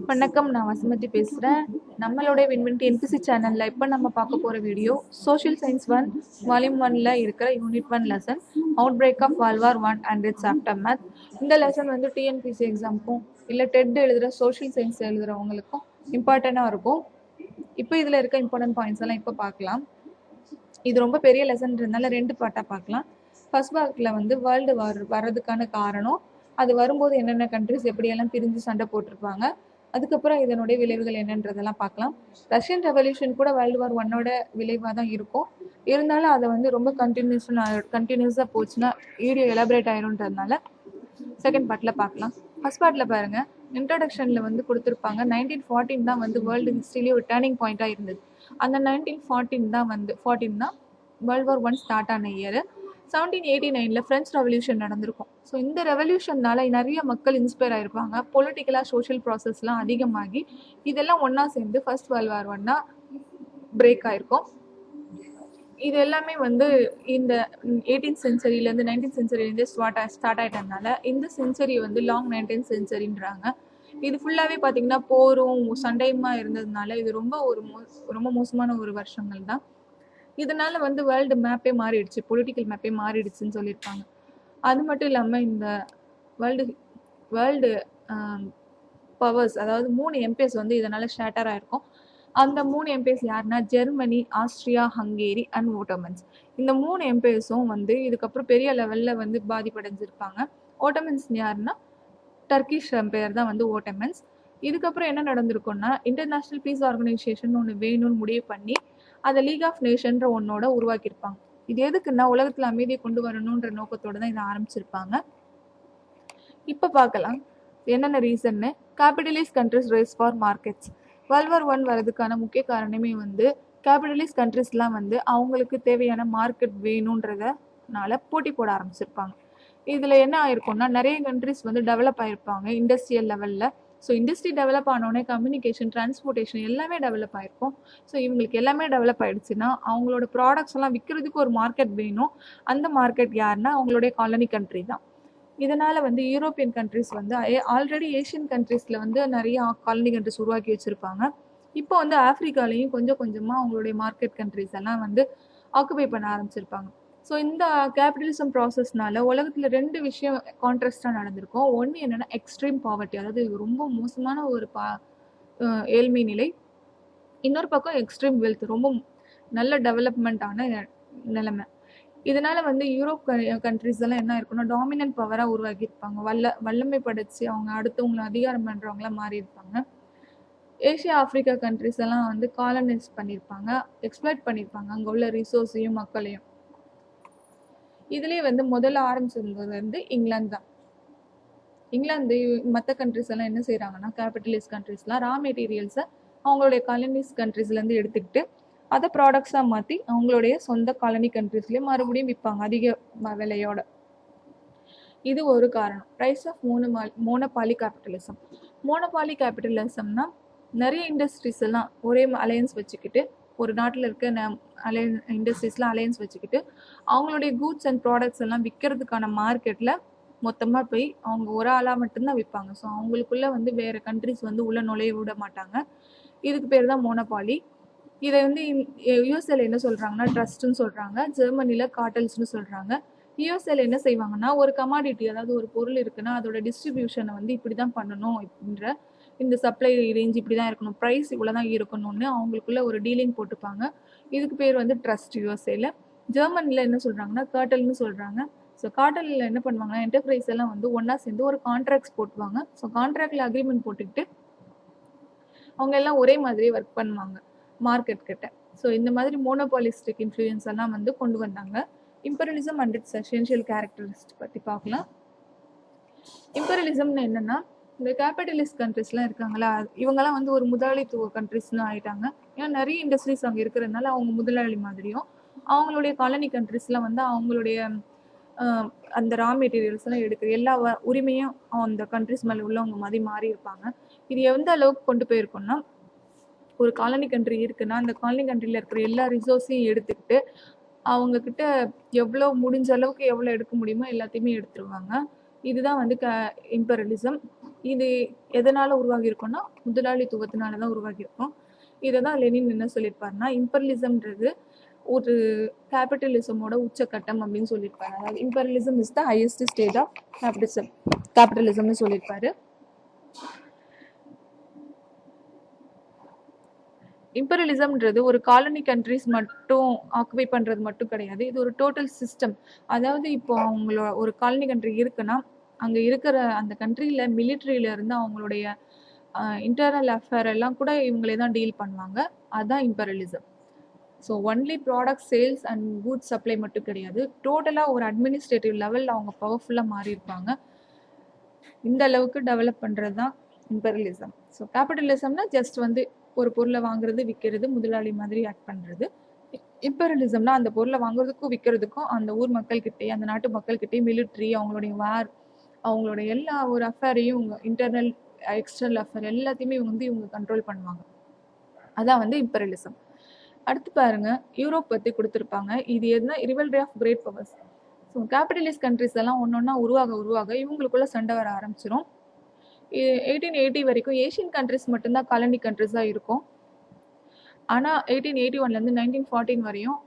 வணக்கம், நான் வசுமதி பேசுகிறேன். நம்மளோட வின்வின் என்பிசி சேனலில் இப்போ நம்ம பார்க்க போகிற வீடியோ சோஷியல் சயின்ஸ் 1 வால்யூம் 1ல் இருக்கிற unit 1 lesson outbreak of world war 1 and it's aftermath. இந்த லெசன் வந்து டிஎன்பிசி எக்ஸாமுக்கும் இல்லை டெட் எழுதுகிற சோஷியல் சயின்ஸ் எழுதுகிறவங்களுக்கும் இம்பார்ட்டண்ட்டாக இருக்கும். இப்போ இதில் இருக்க இம்பார்ட்டன்ட் பாயிண்ட்ஸ் எல்லாம் இப்போ பார்க்கலாம். இது ரொம்ப பெரிய லெசன்றதுனால 2 பார்ட்டாக பார்க்கலாம். ஃபர்ஸ்ட் பார்ட்டில் வந்து வேர்ல்டு வார் வர்றதுக்கான காரணம், அது வரும்போது என்னென்ன கண்ட்ரிஸ் எப்படியெல்லாம் பிரிஞ்சு சண்டை போட்டிருப்பாங்க, அதுக்கப்புறம் இதனுடைய விளைவுகள் என்னன்றதெல்லாம் பார்க்கலாம். ரஷ்யன் ரெவல்யூஷன் கூட வேர்ல்டு வார் 1ஓட விளைவாக தான் இருக்கும். இருந்தாலும் அதை வந்து ரொம்ப கண்டினியூஸாக போச்சுன்னா வீடியோ எலாபரேட் ஆயிரும்ன்றதுனால செகண்ட் பார்ட்டில் பார்க்கலாம். ஃபர்ஸ்ட் பார்ட்டில் பாருங்கள், இன்ட்ரடக்ஷனில் வந்து கொடுத்துருப்பாங்க 1914 தான் வந்து வேர்ல்டு ஹிஸ்ட்ரியிலே ஒரு டேர்னிங் பாயிண்ட்டாக இருந்தது. அந்த 1914 தான் வேர்ல்டு வார் 1 ஸ்டார்ட் ஆன இயர். 1789 ஃப்ரெஞ்ச் ரெவல்யூஷன் நடந்திருக்கும். ஸோ இந்த ரெவல்யூஷன்னால நிறைய மக்கள் இன்ஸ்பயர் ஆகிருப்பாங்க. பொலிட்டிக்கலாக சோஷியல் ப்ராசஸ்லாம் அதிகமாகி இதெல்லாம் ஒன்றா சேர்ந்து ஃபர்ஸ்ட் வேர்ல்டு வார் 1 பிரேக் ஆகிருக்கும். இது எல்லாமே வந்து இந்த 18th சென்ச்சுரியிலேருந்து 19th சென்ச்சுரியிலேருந்து ஸ்டார்ட் ஆகிட்டதுனால இந்த சென்ச்சுரி வந்து லாங் 19th சென்ச்சுரின்றாங்க. இது ஃபுல்லாகவே பார்த்தீங்கன்னா போரும் சண்டையுமா இருந்ததுனால இது ரொம்ப மோசமான ஒரு வருஷங்கள் தான். இதனால வந்து வேர்ல்டு மேப்பே மாறிடுச்சு, பொலிட்டிக்கல் மேப்பே மாறிடுச்சுன்னு சொல்லியிருப்பாங்க. அது மட்டும் இல்லாமல் இந்த வேர்ல்டு பவர்ஸ், அதாவது 3 எம்பையர்ஸ் வந்து இதனால ஷேட்டர் ஆயிருக்கும். அந்த 3 எம்பையர்ஸ் யாருன்னா ஜெர்மனி, ஆஸ்திரியா, ஹங்கேரி அண்ட் ஓட்டோமன்ஸ். இந்த 3 எம்பையர்ஸும் வந்து இதுக்கப்புறம் பெரிய லெவலில் வந்து பாதிப்படைஞ்சிருப்பாங்க. ஓட்டோமன்ஸ் யாருன்னா டர்க்கிஷ் எம்பையர் தான் வந்து ஓட்டோமன்ஸ். இதுக்கப்புறம் என்ன நடந்திருக்கும்னா இன்டர்நேஷ்னல் பீஸ் ஆர்கனைசேஷன் ஒன்று வேணும்னு முடிவு பண்ணி அதை லீக் ஆஃப் நேஷன்ற ஒன்னோட உருவாக்கியிருப்பாங்க. இது எதுக்குன்னா உலகத்தில் அமைதியை கொண்டு வரணுன்ற நோக்கத்தோட தான் இதை ஆரம்பிச்சிருப்பாங்க. இப்போ பார்க்கலாம் என்னென்ன ரீசன்னு. Capitalist countries race for markets. World war 1 வரதுக்கான முக்கிய காரணமே வந்து கேபிட்டலிஸ்ட் கண்ட்ரிஸ்லாம் வந்து அவங்களுக்கு தேவையான மார்க்கெட் வேணுன்றதுனால போட்டி போட ஆரம்பிச்சிருப்பாங்க. இதில் என்ன ஆயிருக்கும்னா நிறைய கண்ட்ரிஸ் வந்து டெவலப் ஆகிருப்பாங்க இண்டஸ்ட்ரியல் லெவலில். ஸோ இண்டஸ்ட்ரி டெவலப் ஆனோடனே கம்யூனிகேஷன், டிரான்ஸ்போர்ட்டேஷன் எல்லாமே டெவலப் ஆகிருக்கும். ஸோ இவங்களுக்கு எல்லாமே டெவலப் ஆகிடுச்சுன்னா அவங்களோட ப்ராடக்ட்ஸ் எல்லாம் விற்கிறதுக்கு ஒரு மார்க்கெட் வேணும். அந்த மார்க்கெட் யாருன்னா அவங்களுடைய காலனி கண்ட்ரி தான். இதனால் வந்து யூரோப்பியன் கண்ட்ரிஸ் வந்து ஆல்ரெடி ஏஷியன் கண்ட்ரீஸில் வந்து நிறைய காலனி கண்ட்ரிஸ் உருவாக்கி வச்சுருப்பாங்க. இப்போ வந்து ஆஃப்ரிக்காலையும் கொஞ்சம் கொஞ்சமாக அவங்களுடைய மார்க்கெட் கண்ட்ரிஸ் எல்லாம் வந்து ஆக்குபை பண்ண ஆரம்பிச்சிருப்பாங்க. ஸோ இந்த கேபிட்டலிசம் ப்ராசஸ்னால உலகத்தில் 2 விஷயம் கான்ட்ராஸ்டாக நடந்திருக்கும். ஒன்று என்னென்னா எக்ஸ்ட்ரீம் பாவர்ட்டி, அதாவது ரொம்ப மோசமான ஒரு ஏழ்மை நிலை. இன்னொரு பக்கம் எக்ஸ்ட்ரீம் வெல்த், ரொம்ப நல்ல டெவலப்மெண்ட்டான நிலைமை. இதனால வந்து யூரோப் கண்ட்ரிஸ் எல்லாம் என்ன இருக்குன்னா டாமினன்ட் பவராக உருவாக்கியிருப்பாங்க. வல்லமை படைச்சு அவங்க அடுத்தவங்களை அதிகாரம் பண்ணுறவங்களா மாறி இருப்பாங்க. ஏஷியா, ஆப்பிரிக்கா கண்ட்ரிஸ் எல்லாம் வந்து காலனைஸ் பண்ணியிருப்பாங்க, எக்ஸ்ப்ளாய்ட் பண்ணியிருப்பாங்க அங்கே உள்ள ரிசோர்ஸையும் மக்களையும். இதுலேயே வந்து முதல்ல ஆரம்பிச்சிருந்தது வந்து இங்கிலாந்து தான். இங்கிலாந்து மற்ற கண்ட்ரிஸ் எல்லாம் என்ன செய்கிறாங்கன்னா கேபிட்டலிஸ்ட் கண்ட்ரிஸ்லாம் ரா மெட்டீரியல்ஸை அவங்களுடைய காலனிஸ் கண்ட்ரிஸ்லேருந்து எடுத்துக்கிட்டு அதை ப்ராடக்ட்ஸாக மாற்றி அவங்களுடைய சொந்த காலனி கண்ட்ரிஸ்லேயே மறுபடியும் விற்பாங்க அதிக விலையோட. இது ஒரு காரணம். Rise of monopoly capitalism. Monopoly கேபிட்டலிசம்னா நிறைய இண்டஸ்ட்ரீஸ் எல்லாம் ஒரே அலையன்ஸ் வச்சுக்கிட்டு, ஒரு நாட்டில் இருக்க இண்டஸ்ட்ரீஸ்லாம் அலையன்ஸ் வச்சுக்கிட்டு அவங்களுடைய கூட்ஸ் அண்ட் ப்ராடக்ட்ஸ் எல்லாம் விற்கிறதுக்கான மார்க்கெட்டில் மொத்தமாக போய் அவங்க ஒரு ஆளாக மட்டும்தான் விற்பாங்க. ஸோ அவங்களுக்குள்ள வந்து வேறு கண்ட்ரிஸ் வந்து உள்ள நுழைய விட மாட்டாங்க. இதுக்கு பேர் தான் மோனோபாலி. இதை வந்து யூஎஸ்ஏல என்ன சொல்கிறாங்கன்னா ட்ரஸ்ட்னு சொல்கிறாங்க, ஜெர்மனியில் கார்டல்ஸ்னு சொல்கிறாங்க. யூஎஸ்ஏல என்ன செய்வாங்கன்னா ஒரு கமாடிட்டி, அதாவது ஒரு பொருள் இருக்குன்னா அதோட டிஸ்ட்ரிபியூஷனை வந்து இப்படி தான் பண்ணணும், அப்படின்ற இந்த சப்ளை ரேஞ்ச் இப்படி தான் இருக்கணும், ப்ரைஸ் இவ்வளோ தான் இருக்கணும்னு அவங்களுக்குள்ள ஒரு டீலிங் போட்டுப்பாங்க. இதுக்கு பேர் வந்து ட்ரஸ்ட் யூஎஸ்ஏல. ஜெர்மனியில் என்ன சொல்கிறாங்கன்னா கார்டல்னு சொல்கிறாங்க. ஸோ கார்டலில் என்ன பண்ணுவாங்கன்னா என்டர்பிரைஸ் எல்லாம் வந்து ஒன்றா சேர்ந்து ஒரு கான்ட்ராக்ட்ஸ் போட்டுவாங்க. ஸோ கான்ட்ராக்டில் அக்ரிமெண்ட் போட்டுக்கிட்டு அவங்க எல்லாம் ஒரே மாதிரி ஒர்க் பண்ணுவாங்க மார்க்கெட் கிட்ட. ஸோ இந்த மாதிரி மோனோபாலிஸ்டிக் இன்ஃப்ளூயன்ஸ் எல்லாம் வந்து கொண்டு வந்தாங்க. Imperialism and it's essential characteristic பற்றி பார்க்கலாம். இம்பீரியலிசம்னு என்னன்னா இந்த கேபிட்டலிஸ்ட் கண்ட்ரிஸ்லாம் இருக்காங்களா, இவங்கெல்லாம் வந்து ஒரு முதலாளித்துவ கண்ட்ரிஸ்னு ஆகிட்டாங்க. ஏன்னா நிறைய இண்டஸ்ட்ரீஸ் அங்கே இருக்கிறதுனால அவங்க முதலாளி மாதிரியும் அவங்களுடைய காலனி கண்ட்ரிஸ்லாம் வந்து அவங்களுடைய அந்த ரா மெட்டீரியல்ஸ் எல்லாம் எடுக்கிற எல்லா உரிமையும் அந்த கண்ட்ரிஸ் மேலே உள்ளவங்க மாதிரி மாறி இருப்பாங்க. இது எந்த அளவுக்கு கொண்டு போயிருக்கோம்னா ஒரு காலனி கண்ட்ரி இருக்குன்னா அந்த காலனி கண்ட்ரியில் இருக்கிற எல்லா ரிசோர்ஸையும் எடுத்துக்கிட்டு அவங்கக்கிட்ட எவ்வளோ முடிஞ்ச அளவுக்கு எவ்வளோ எடுக்க முடியுமோ எல்லாத்தையுமே எடுத்துருவாங்க. இதுதான் வந்து இம்பீரியலிசம். இது எதனால உருவாகி இருக்கும்னா முதலாளித்துவத்தினால தான் உருவாகி இருக்கும். இதை தான் லெனின் என்ன சொல்லியிருப்பாருன்னா, இம்பெரலிசம்ன்றது ஒரு கேபிட்டலிசமோட உச்சக்கட்டம் அப்படின்னு சொல்லியிருப்பாரு. அதாவது imperialism is the highest stage of கேபிட்டலிசம்னு சொல்லியிருப்பாரு. இம்பெரலிசம்ன்றது ஒரு காலனி கண்ட்ரிஸ் மட்டும் ஆக்குபை பண்றது மட்டும் கிடையாது. இது ஒரு டோட்டல் சிஸ்டம். அதாவது இப்போ அவங்களோட ஒரு காலனி கண்ட்ரி இருக்குன்னா அங்க இருக்கிற அந்த கண்ட்ரியில மிலிட்ரியில இருந்து அவங்களுடைய இன்டர்னல் அஃபேர் எல்லாம் கூட இவங்களே தான் டீல் பண்ணுவாங்க. அதுதான் imperialism. So only product sales and good supply மட்டும் கிடையாது, டோட்டலாக ஒரு அட்மினிஸ்ட்ரேட்டிவ் லெவலில் அவங்க பவர்ஃபுல்லாக மாறி இருப்பாங்க. இந்த அளவுக்கு டெவலப் பண்ணுறது தான் இம்பெரலிசம். ஸோ கேபிட்டலிசம்னா ஜஸ்ட் வந்து ஒரு பொருளை வாங்குறது விற்கிறது, முதலாளி மாதிரி ஆக்ட் பண்ணுறது. இம்பெரலிசம்னா அந்த பொருளை வாங்குறதுக்கும் விற்கிறதுக்கும் அந்த ஊர் மக்கள்கிட்டே அந்த நாட்டு மக்கள்கிட்டே மிலிட்ரி அவங்களுடைய வார் அவங்களோட எல்லா ஒரு அஃபேரையும் இவங்க இன்டர்னல் எக்ஸ்டர்னல் அஃபேர் எல்லாத்தையுமே இவங்க கண்ட்ரோல் பண்ணுவாங்க. அதான் வந்து இம்பெரலிசம். அடுத்து பாருங்க, யூரோப் பற்றி கொடுத்துருப்பாங்க. இது எதுனா rivalry of great powers. So capitalist countries எல்லாம் ஒன்றொன்னா உருவாக இவங்களுக்குள்ள சண்டை வர ஆரம்பிச்சிடும். 1880 வரைக்கும் ஏஷியன் கண்ட்ரிஸ் மட்டும்தான் காலனி கண்ட்ரிஸாக இருக்கும். ஆனால் 1881லேருந்து 1914 வரையும்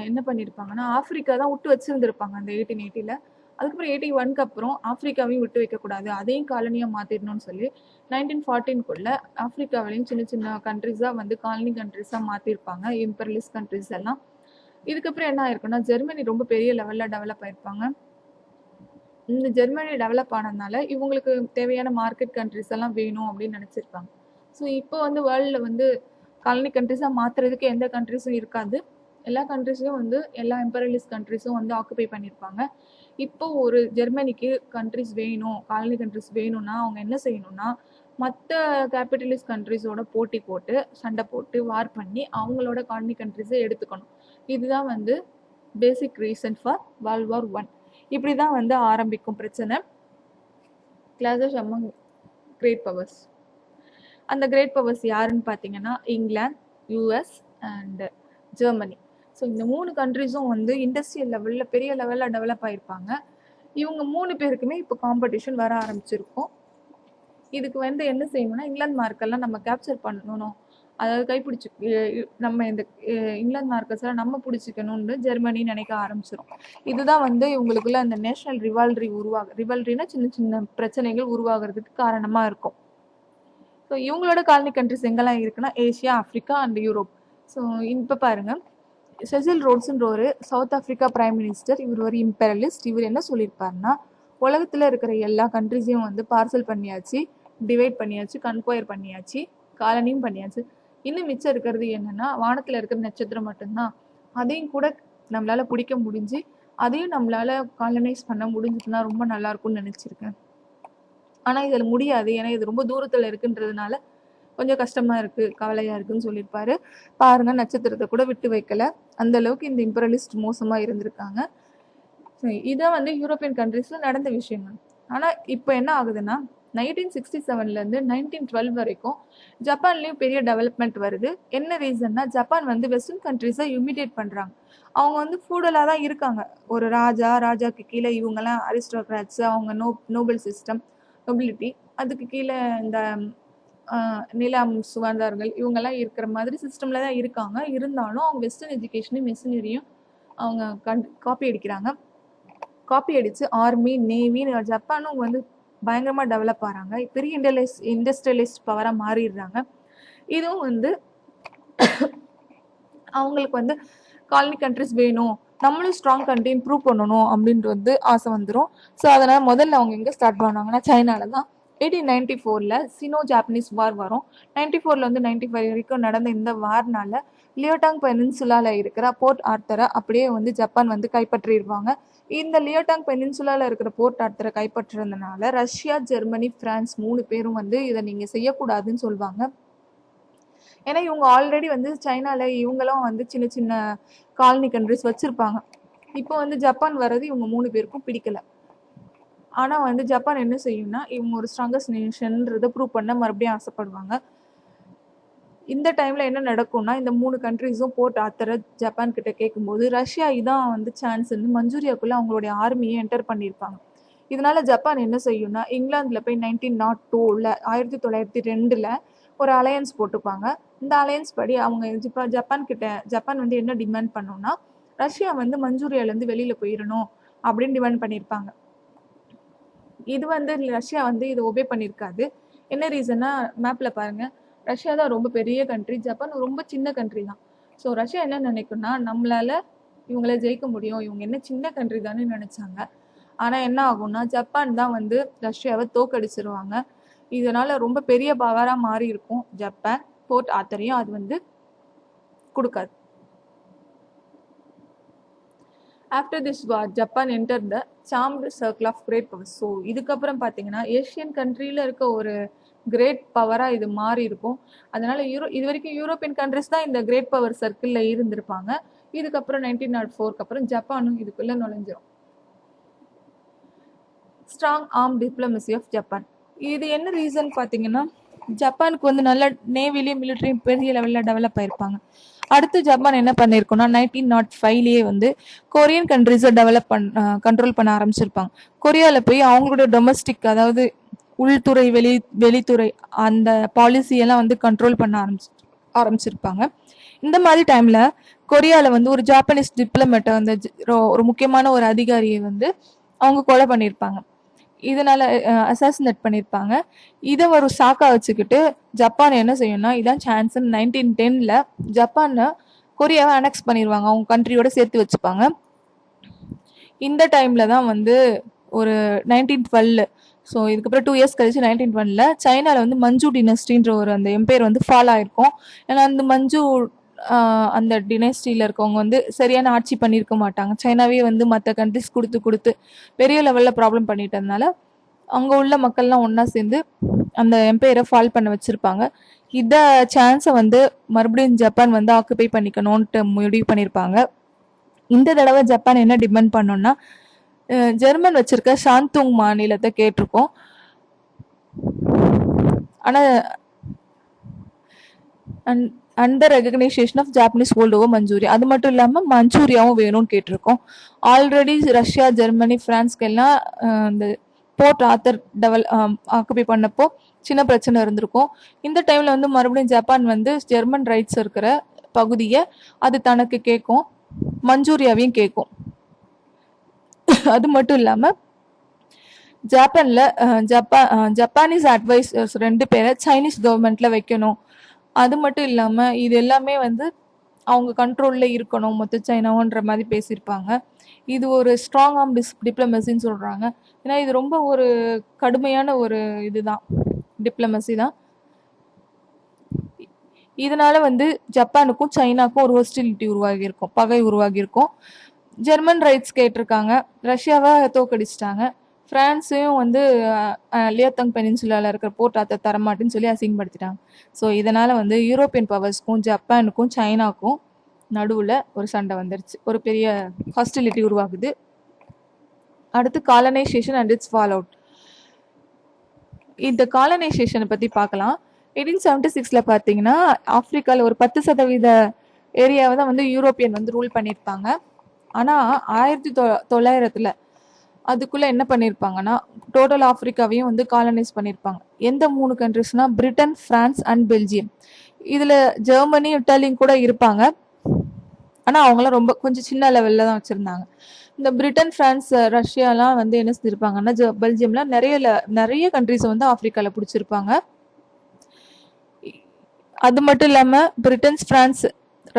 என்ன பண்ணியிருப்பாங்கன்னா ஆஃப்ரிக்கா தான் விட்டு வச்சுருந்துருப்பாங்க அந்த 1880ல். அதுக்கப்புறம் 81க்கு அப்புறம் ஆஃப்ரிக்காவையும் விட்டு வைக்கக்கூடாது, அதையும் காலனியாக மாற்றிடணும்னு சொல்லி 1914க்குள்ள ஆஃப்ரிக்காவிலையும் சின்ன சின்ன கண்ட்ரிஸாக வந்து காலனி கண்ட்ரிஸாக மாற்றிருப்பாங்க இம்பெரலிஸ்ட் கண்ட்ரிஸ் எல்லாம். இதுக்கப்புறம் என்ன ஆயிருக்குன்னா ஜெர்மனி ரொம்ப பெரிய லெவலில் டெவலப் ஆயிருப்பாங்க. இந்த ஜெர்மனி டெவலப் ஆனதுனால இவங்களுக்கு தேவையான மார்க்கெட் கண்ட்ரிஸ் எல்லாம் வேணும் அப்படின்னு நினச்சிருப்பாங்க. ஸோ இப்போ வந்து வேர்ல்டில் வந்து காலனி கண்ட்ரிஸாக மாற்றுறதுக்கு எந்த கண்ட்ரிஸும் இருக்காது. எல்லா கண்ட்ரிஸையும் வந்து எல்லா இம்பெரலிஸ்ட் கண்ட்ரிஸும் வந்து ஆக்குபை பண்ணியிருப்பாங்க. இப்போ ஒரு ஜெர்மனிக்கு கண்ட்ரிஸ் வேணும், காலனி கண்ட்ரிஸ் வேணும்னா அவங்க என்ன செய்யணும்னா மற்ற கேபிட்டலிஸ்ட் கண்ட்ரிஸோட போட்டி போட்டு சண்டை போட்டு வார் பண்ணி அவங்களோட காலனி கண்ட்ரிஸை எடுத்துக்கணும். இதுதான் வந்து basic reason for world war 1. இப்படி தான் வந்து ஆரம்பிக்கும் பிரச்சனை. Clashes among great powers. அந்த கிரேட் பவர்ஸ் யாருன்னு பார்த்தீங்கன்னா England, US and Germany. So இந்த 3 கண்ட்ரிஸும் வந்து இண்டஸ்ட்ரியல் லெவலில் பெரிய லெவலில் டெவலப் ஆகிருப்பாங்க. இவங்க 3 பேருக்குமே இப்போ காம்படிஷன் வர ஆரம்பிச்சிருக்கும். இதுக்கு வந்து என்ன செய்யணும்னா இங்கிலாந்து மார்க்கெல்லாம் நம்ம கேப்சர் பண்ணணும், அதாவது கைப்பிடிச்சி நம்ம இந்த இங்கிலாந்து மார்க்கெட்ஸ் எல்லாம் நம்ம பிடிச்சிக்கணும்னு ஜெர்மனி நினைக்க ஆரம்பிச்சிடும். இதுதான் வந்து இவங்களுக்குள்ள அந்த நேஷனல் ரிவல்ரினா சின்ன சின்ன பிரச்சனைகள் உருவாகிறதுக்கு காரணமாக இருக்கும். ஸோ இவங்களோட காலனி கண்ட்ரிஸ் எங்கெல்லாம் இருக்குன்னா Asia, Africa and Europe. So இப்போ பாருங்க, செசில் ரோட்ஸ்ன்ற ஒரு சவுத் ஆஃப்ரிக்கா பிரைம் மினிஸ்டர், இவர் ஒரு இம்பெரலிஸ்ட். இவர் என்ன சொல்லியிருப்பாருன்னா உலகத்தில் இருக்கிற எல்லா கண்ட்ரிஸையும் வந்து பார்சல் பண்ணியாச்சு, டிவைட் பண்ணியாச்சு, கன்கொயர் பண்ணியாச்சு, காலனியும் பண்ணியாச்சு. இன்னும் மிச்சம் இருக்கிறது என்னன்னா வானத்தில் இருக்கிற நட்சத்திரம் மட்டும்தான். அதையும் கூட நம்மளால பிடிக்க முடிஞ்சு அதையும் நம்மளால காலனைஸ் பண்ண முடிஞ்சதுன்னா ரொம்ப நல்லா இருக்கும்னு நினச்சிருக்கேன். ஆனால் இதில் முடியாது, ஏன்னா இது ரொம்ப தூரத்தில் இருக்குன்றதுனால கொஞ்சம் கஷ்டமா இருக்கு, கவலையா இருக்குன்னு சொல்லியிருப்பாரு. பாருங்க, நட்சத்திரத்தை கூட விட்டு வைக்கல. அந்த அளவுக்கு இந்த இம்பெரலிஸ்ட் மோசமா இருந்திருக்காங்க. இதை வந்து யூரோப்பியன் கண்ட்ரீஸ்ல நடந்த விஷயங்கள். ஆனா இப்போ என்ன ஆகுதுன்னா 1967லேருந்து 1912 வரைக்கும் ஜப்பான்லேயும் பெரிய டெவலப்மெண்ட் வருது. என்ன ரீசன்னா ஜப்பான் வந்து வெஸ்டர்ன் கண்ட்ரீஸை இமிடேட் பண்ணுறாங்க. அவங்க வந்து ஃபூடலாக தான் இருக்காங்க. ஒரு ராஜாக்கு கீழே இவங்கெல்லாம் அரிஸ்டோக்ராட்ஸ், அவங்க நோபல் சிஸ்டம், நொபிலிட்டி, அதுக்கு கீழே இந்த நிலம் சுகாதாரங்கள் இவங்கெல்லாம் இருக்கிற மாதிரி சிஸ்டமில் தான் இருக்காங்க. இருந்தாலும் அவங்க வெஸ்டர்ன் எஜுகேஷனையும் மிஷினரியும் அவங்க காப்பி அடிக்கிறாங்க. காப்பி அடித்து ஆர்மி, நேவின்னு ஜப்பானும் வந்து பயங்கரமாக டெவலப் ஆகிறாங்க. பெரிய இண்டஸ்ட்ரியலிஸ்ட் பவராக மாறிடுறாங்க. இதுவும் வந்து அவங்களுக்கு வந்து காலனி கண்ட்ரிஸ் வேணும், நம்மளும் ஸ்ட்ராங் கண்ட்ரி இம்ப்ரூவ் பண்ணணும் அப்படின்ட்டு வந்து ஆசை வந்துடும். ஸோ அதனால் முதல்ல அவங்க எங்கே ஸ்டார்ட் பண்ணாங்கன்னா சைனாவில் தான். 1894ல் சினோ ஜாப்பனீஸ் வார் வரும். 94லேருந்து 95 வரைக்கும் நடந்த இந்த வார்னால லியோடாங் பெனின்சுலாவில் இருக்கிற போர்ட் ஆர்த்தரை அப்படியே வந்து ஜப்பான் வந்து கைப்பற்றிடுவாங்க. இந்த லியோடாங் பெனின்சுலாவில் இருக்கிற போர்ட் ஆர்த்தரை கைப்பற்றுறதுனால ரஷ்யா, ஜெர்மனி, பிரான்ஸ் 3 பேரும் வந்து இதை நீங்கள் செய்யக்கூடாதுன்னு சொல்லுவாங்க. ஏன்னா இவங்க ஆல்ரெடி வந்து சைனாவில் இவங்களும் வந்து சின்ன சின்ன காலனி கண்ட்ரிஸ் வச்சுருப்பாங்க. இப்போ வந்து ஜப்பான் வர்றது இவங்க 3 பேருக்கும் பிடிக்கல. ஆனால் வந்து ஜப்பான் என்ன செய்யும்னா இவங்க ஒரு ஸ்ட்ராங்கஸ்ட் நேஷன்றதை ப்ரூவ் பண்ண மறுபடியும் ஆசைப்படுவாங்க. இந்த டைமில் என்ன நடக்கும்னா இந்த 3 கண்ட்ரிஸும் போர்ட் ஆர்த்தரை ஜப்பான் கிட்ட கேட்கும்போது ரஷ்யா இதான் வந்து சான்ஸ்ன்னு மஞ்சூரியாக்குள்ளே அவங்களுடைய ஆர்மியை என்டர் பண்ணியிருப்பாங்க. இதனால ஜப்பான் என்ன செய்யும்னா இங்கிலாந்துல போய் 1902ல 1902ல ஒரு அலையன்ஸ் போட்டுப்பாங்க. இந்த அலையன்ஸ் படி அவங்க ஜப்பான் வந்து என்ன டிமாண்ட் பண்ணும்னா ரஷ்யா வந்து மஞ்சூரியால இருந்து வெளியில போயிடணும் அப்படின்னு டிமாண்ட் பண்ணியிருப்பாங்க. இது வந்து ரஷ்யா வந்து இது ஒபே பண்ணியிருக்காது. என்ன ரீசன்னா மேப்ல பாருங்க, ரஷ்யா தான் ரொம்ப பெரிய கண்ட்ரி, ஜப்பான் ரொம்ப சின்ன கண்ட்ரி தான். ஸோ ரஷ்யா என்ன நினைக்கும்னா நம்மளால இவங்கள ஜெயிக்க முடியும், இவங்க என்ன சின்ன கண்ட்ரி தானே நினைச்சாங்க. ஆனா என்ன ஆகும்னா ஜப்பான் தான் வந்து ரஷ்யாவை தோக்கடிச்சிருவாங்க. இதனால ரொம்ப பெரிய பவரா மாறி இருக்கும் ஜப்பான். போர்ட் ஆத்தரையும் அது வந்து கொடுக்காது. After this war Japan enter the charmed circle of great powers. So இதுக்கப்புறம் பார்த்தீங்கன்னா ஏஷியன் கண்ட்ரியில் இருக்க ஒரு கிரேட் பவராக இது மாறி இருக்கும். அதனால இது வரைக்கும் யூரோப்பியன் கண்ட்ரிஸ் தான் இந்த கிரேட் பவர் சர்க்கிளில் இருந்திருப்பாங்க. இதுக்கப்புறம் 1904க்கு அப்புறம் ஜப்பானும் இதுக்குள்ள நுழைஞ்சிரும். Strong arm diplomacy of Japan. இது என்ன ரீசன் பார்த்தீங்கன்னா ஜப்பானுக்கு வந்து நல்ல நேவிலையும் மிலிட்ரியும் பெரிய லெவலில் டெவலப் ஆயிருப்பாங்க. அடுத்து ஜப்பான் என்ன பண்ணியிருக்கோம்னா 1905லேயே வந்து கொரியன் கண்ட்ரிஸை கண்ட்ரோல் பண்ண ஆரம்பிச்சிருப்பாங்க. கொரியாவில் போய் அவங்களோட டொமஸ்டிக் அதாவது உள்துறை வெளித்துறை அந்த பாலிசியெல்லாம் வந்து கண்ட்ரோல் பண்ண ஆரம்பிச்சிருப்பாங்க. இந்த மாதிரி டைமில் கொரியாவில் வந்து ஒரு ஜாப்பனீஸ் டிப்ளமேட்டை வந்து ஒரு முக்கியமான ஒரு அதிகாரியை வந்து அவங்க கொலை பண்ணியிருப்பாங்க. இதனால அசாசினேட் பண்ணியிருப்பாங்க. இதை ஒரு சாக்கா வச்சுக்கிட்டு ஜப்பான் என்ன செய்யும்னா இதான் சான்ஸ் 1910ல் ஜப்பானை கொரியாவை அனெக்ஸ் பண்ணிடுவாங்க, அவங்க கண்ட்ரியோட சேர்த்து வச்சுப்பாங்க. இந்த டைமில் தான் வந்து ஒரு 1912 ஸோ இதுக்கப்புறம் 2 இயர்ஸ் கழிச்சு 1912ல் சைனாவில் வந்து மஞ்சு டினஸ்டின்ற ஒரு அந்த எம்பையர் வந்து ஃபால் ஆயிருக்கும். ஏன்னா அந்த மஞ்சு அந்த டினஸ்டியில் இருக்கவங்க வந்து சரியான ஆட்சி பண்ணியிருக்க மாட்டாங்க. சைனாவே வந்து மற்ற கண்ட்ரிஸ் கொடுத்து பெரிய லெவலில் ப்ராப்ளம் பண்ணிட்டதுனால அங்கே உள்ள மக்கள்லாம் ஒன்றா சேர்ந்து அந்த எம்பையரை ஃபால் பண்ண வச்சுருப்பாங்க. இந்த சான்ஸை வந்து மறுபடியும் ஜப்பான் வந்து ஆக்குபை பண்ணிக்கணும்ன்ட்டு முடிவு பண்ணியிருப்பாங்க. இந்த தடவை ஜப்பான் என்ன டிமாண்ட் பண்ணோம்னா ஜெர்மன் வச்சிருக்க ஷாந்துங் மாநிலத்தை கேட்டிருக்கோம். ஆனால் and the recognition of Japanese world over Manchuria, அது மட்டும் இல்லாமல் மஞ்சூரியாவும் வேணும்னு கேட்டிருக்கோம். ஆல்ரெடி ரஷ்யா ஜெர்மனி பிரான்ஸ்க்கு எல்லாம் இந்த போர்ட் ஆத்தர் ஆக்குபை பண்ணப்போ சின்ன பிரச்சனை இருந்திருக்கும். இந்த டைம்ல வந்து மறுபடியும் ஜப்பான் வந்து ஜெர்மன் ரைட்ஸ் இருக்கிற பகுதியை அது தனக்கு கேட்கும், மஞ்சூரியாவையும் கேட்கும். அது மட்டும் இல்லாமல் ஜப்பானீஸ் அட்வைசர்ஸ் 2 பேரை சைனீஸ் கவர்மெண்ட்ல வைக்கணும். அது மட்டும் இல்லாமல் இது எல்லாமே வந்து அவங்க கண்ட்ரோலில் இருக்கணும் மொத்த சைனான்ற மாதிரி பேசியிருப்பாங்க. இது ஒரு ஸ்ட்ராங் ஆர்ம் டிப்ளமசின்னு சொல்கிறாங்க. ஏன்னா இது ரொம்ப ஒரு கடுமையான ஒரு இதுதான், டிப்ளமசி தான். இதனால வந்து ஜப்பானுக்கும் சைனாக்கும் ஒரு ஹாஸ்டிலிட்டி உருவாகியிருக்கும், பகை உருவாகியிருக்கும். ஜெர்மன் ரைட்ஸ் கேட்டிருக்காங்க, ரஷ்யாவை தோக்கடிச்சிட்டாங்க. பிரான்ஸையும் வந்து லியாத்தங் பெனின்சுலாவில் இருக்கிற போர்ட் ஆத்தை தரமாட்டுன்னு சொல்லி அசிங்கப்படுத்திட்டாங்க. ஸோ இதனால் வந்து யூரோப்பியன் பவர்ஸ்க்கும் ஜப்பானுக்கும் சைனாக்கும் நடுவில் ஒரு சண்டை வந்துருச்சு, ஒரு பெரிய ஹாஸ்டிலிட்டி உருவாகுது. அடுத்து colonisation and it's fall out. இந்த காலனைசேஷனை பற்றி பார்க்கலாம். 1876ல் பார்த்தீங்கன்னா ஆப்பிரிக்காவில் ஒரு 10% ஏரியாவை தான் வந்து யூரோப்பியன் வந்து ரூல் பண்ணியிருப்பாங்க. ஆனால் 1900 அதுக்குள்ளே என்ன பண்ணியிருப்பாங்கன்னா டோட்டல் ஆப்பிரிக்காவையும் வந்து காலனைஸ் பண்ணியிருப்பாங்க. எந்த 3 கண்ட்ரிஸ்னா பிரிட்டன், பிரான்ஸ் அண்ட் பெல்ஜியம். இதில் ஜெர்மனி, இட்டாலியும் கூட இருப்பாங்க. ஆனால் அவங்களாம் ரொம்ப கொஞ்சம் சின்ன லெவலில் தான் வச்சுருந்தாங்க. இந்த பிரிட்டன், பிரான்ஸ், ரஷ்யாலாம் வந்து என்ன செஞ்சுருப்பாங்கன்னா பெல்ஜியம்லாம் நிறைய கண்ட்ரிஸை வந்து ஆப்பிரிக்காவில் பிடிச்சிருப்பாங்க. அது மட்டும் இல்லாமல் பிரிட்டன், பிரான்ஸ்,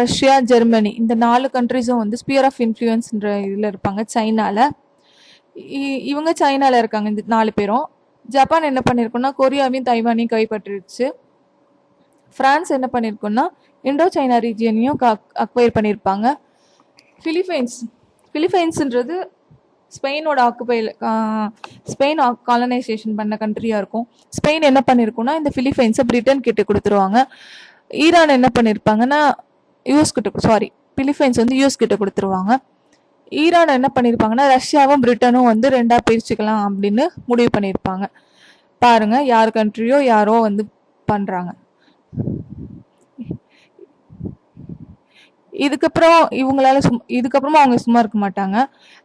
ரஷ்யா, ஜெர்மனி இந்த 4 கண்ட்ரிஸும் வந்து ஸ்பியர் ஆஃப் இன்ஃப்ளூயன்ஸ்ன்ற இதில் இருப்பாங்க சைனாவில். இவங்க சைனாவில் இருக்காங்க இந்த 4 பேரும். ஜப்பான் என்ன பண்ணியிருக்கோன்னா கொரியாவையும் தைவானையும் கைப்பற்றிடுச்சு. பிரான்ஸ் என்ன பண்ணியிருக்கோன்னா இண்டோ சைனா ரீஜியனையும் அக்வயர் பண்ணியிருப்பாங்க. பிலிப்பைன்ஸ்ன்றது ஸ்பெயினோட ஸ்பெயின் காலனைசேஷன் பண்ண கண்ட்ரியாக இருக்கும். ஸ்பெயின் என்ன பண்ணியிருக்கோன்னா இந்த பிலிப்பைன்ஸை பிரிட்டன் கிட்ட கொடுத்துருவாங்க. ஈரான் என்ன பண்ணியிருப்பாங்கன்னா பிலிப்பைன்ஸ் வந்து யூஎஸ் கிட்ட கொடுத்துருவாங்க. ஈரான் என்ன பண்ணியிருப்பாங்கன்னா ரஷ்யாவும் பிரிட்டனும் வந்து 2ஆ பிரிச்சுக்கலாம் அப்படின்னு முடிவு பண்ணியிருப்பாங்க. பாருங்க, யார் கண்ட்ரியோ யாரோ வந்து பண்ணுறாங்க. இதுக்கப்புறமா அவங்க சும்மா இருக்க மாட்டாங்க.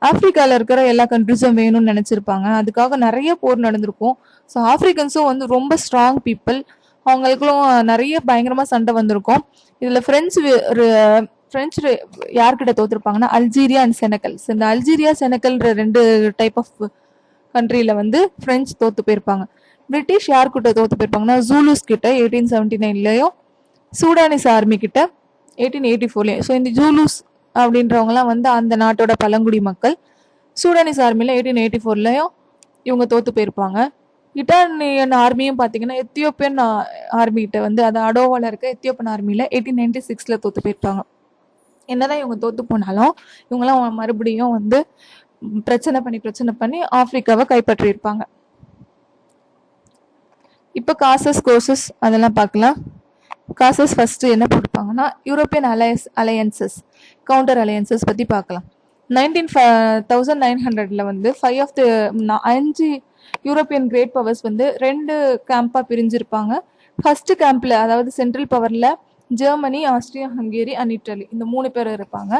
ஆப்பிரிக்கால இருக்கிற எல்லா கண்ட்ரிஸும் வேணும்னு நினைச்சிருப்பாங்க. அதுக்காக நிறைய போர் நடந்திருக்கும். ஸோ ஆப்பிரிக்கன்ஸும் வந்து ரொம்ப ஸ்ட்ராங் பீப்புள். அவங்களுக்குள்ள நிறைய பயங்கரமா சண்டை வந்திருக்கும். இதுல பிரெஞ்சு யார்கிட்ட தோத்துருப்பாங்கன்னா அல்ஜீரியா அண்ட் செனக்கல். இந்த அல்ஜீரியா செனக்கல்ன்ற 2 டைப் ஆஃப் கண்ட்ரியில வந்து பிரெஞ்சு தோத்து போயிருப்பாங்க. பிரிட்டிஷ் யார்கிட்ட தோத்து போயிருப்பாங்கன்னா ஜூலூஸ் கிட்ட 1879லயும், சூடானிஸ் ஆர்மி கிட்ட 1884லயும். ஸோ இந்த ஜூலூஸ் அப்படின்றவங்கலாம் வந்து அந்த நாட்டோட பழங்குடி மக்கள். சூடானிஸ் ஆர்மியில் 1884லயும் இவங்க தோத்து போயிருப்பாங்க. இட்டாலியன் ஆர்மியும் பார்த்தீங்கன்னா எத்தியோப்பியன் ஆர்மி கிட்ட வந்து அது அடோவால இருக்க எத்தியோப்பியன் ஆர்மியில் 1896ல தோத்து போயிருப்பாங்க. என்னதான் இவங்க தோத்து போனாலும் இவங்கெல்லாம் மறுபடியும் வந்து பிரச்சனை பண்ணி ஆப்பிரிக்காவை கைப்பற்றியிருப்பாங்க. இப்போ காசஸ் கோசஸ் அதெல்லாம் பார்க்கலாம். காசஸ் ஃபர்ஸ்ட் என்ன போட்டிருப்பாங்கன்னா யூரோப்பியன் அலையன்சஸ், கவுண்டர் அலையன்சஸ் பற்றி பார்க்கலாம். 1900ல வந்து 5 யூரோப்பியன் கிரேட் பவர்ஸ் வந்து 2 கேம்பா பிரிஞ்சிருப்பாங்க. ஃபர்ஸ்ட் கேம்ப்ல, அதாவது சென்ட்ரல் பவர்ல Germany, Austria, Hungary and Italy, இந்த 3 பேர் இருப்பாங்க.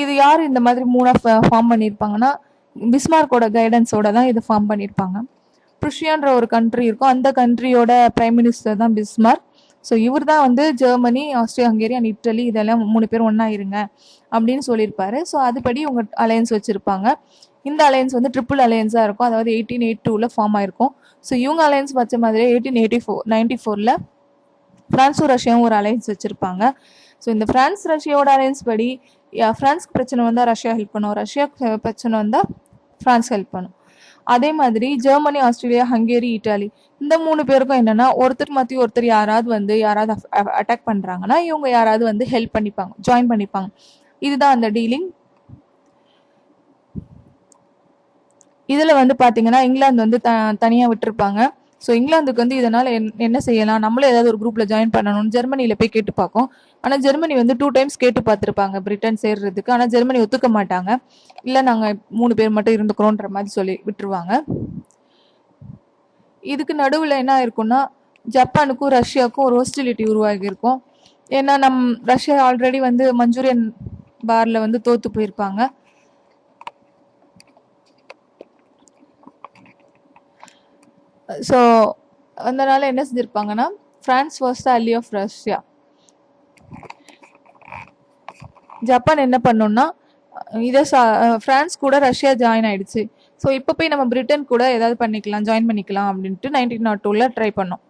இது யார் இந்த மாதிரி 3 ஃபார்ம் பண்ணியிருப்பாங்கன்னா பிஸ்மார்க்கோட கைடன்ஸோட தான் இது ஃபார்ம் பண்ணியிருப்பாங்க. ப்ருஷியான்ற ஒரு கண்ட்ரி இருக்கும், அந்த கண்ட்ரியோட பிரைம் மினிஸ்டர் தான் பிஸ்மார்க். ஸோ இவர் தான் வந்து Germany, Austria, Hungary and idli இதெல்லாம் 3 பேர் ஒன்றா இருங்க அப்படின்னு சொல்லியிருப்பாரு. ஸோ அதுபடி இவங்க அலையன்ஸ் வச்சிருப்பாங்க. இந்த அலையன்ஸ் வந்து ட்ரிபிள் அலையன்ஸாக இருக்கும், அதாவது 1882ல ஃபார்ம் ஆயிருக்கும். ஸோ இவங்க அலையன்ஸ் வச்ச மாதிரி 1894ல பிரான்ஸும் ரஷ்யாவும் ஒரு அலையன்ஸ் வச்சிருப்பாங்க. ஸோ இந்த பிரான்ஸ் ரஷ்யாவோட அலையன்ஸ் படி பிரான்ஸ்க்கு பிரச்சனை வந்தால் ரஷ்யா ஹெல்ப் பண்ணும், ரஷ்யா பிரச்சனை வந்தால் பிரான்ஸ் ஹெல்ப் பண்ணும். அதே மாதிரி ஜெர்மனி, ஆஸ்திரேலியா, ஹங்கேரி, இட்டாலி இந்த 3 பேருக்கும் என்னன்னா ஒருத்தர் மாற்றி ஒருத்தர் யாராவது அட்டாக் பண்றாங்கன்னா இவங்க யாராவது வந்து ஹெல்ப் பண்ணிப்பாங்க, ஜாயின் பண்ணிப்பாங்க. இதுதான் அந்த டீலிங். இதுல வந்து பாத்தீங்கன்னா இங்கிலாந்து வந்து தனியா விட்டுருப்பாங்க. ஸோ இங்கிலாந்துக்கு வந்து இதனால என்ன செய்யலாம், நம்மளும் ஏதாவது ஒரு குரூப்ல ஜாயின் பண்ணணும்னு ஜெர்மனியில போய் கேட்டு பார்க்கும். ஆனா ஜெர்மனி வந்து 2 டைம்ஸ் கேட்டு பார்த்துருப்பாங்க பிரிட்டன் சேர்றதுக்கு. ஆனா ஜெர்மனி ஒத்துக்க மாட்டாங்க. இல்ல நாங்க 3 பேர் மட்டும் இருந்துக்கிறோன்ற மாதிரி சொல்லி விட்டுருவாங்க. இதுக்கு நடுவுல என்ன இருக்கும்னா ஜப்பானுக்கும் ரஷ்யாவுக்கும் ஒரு ஹோஸ்டிலிட்டி உருவாகி இருக்கும். ஏன்னா ரஷ்யா ஆல்ரெடி வந்து மஞ்சூரியன் பார்ல வந்து தோத்து போயிருப்பாங்க. ஸோ அதனால என்ன செஞ்சிருப்பாங்கன்னா France was the ally of Russia. Japan என்ன பண்ணோம்னா இதை பிரான்ஸ் கூட ரஷ்யா ஜாயின் ஆயிடுச்சு. ஸோ இப்போ போய் நம்ம பிரிட்டன் கூட ஏதாவது ஜாயின் பண்ணிக்கலாம் அப்படின்ட்டு 1902ல ட்ரை பண்ணோம்.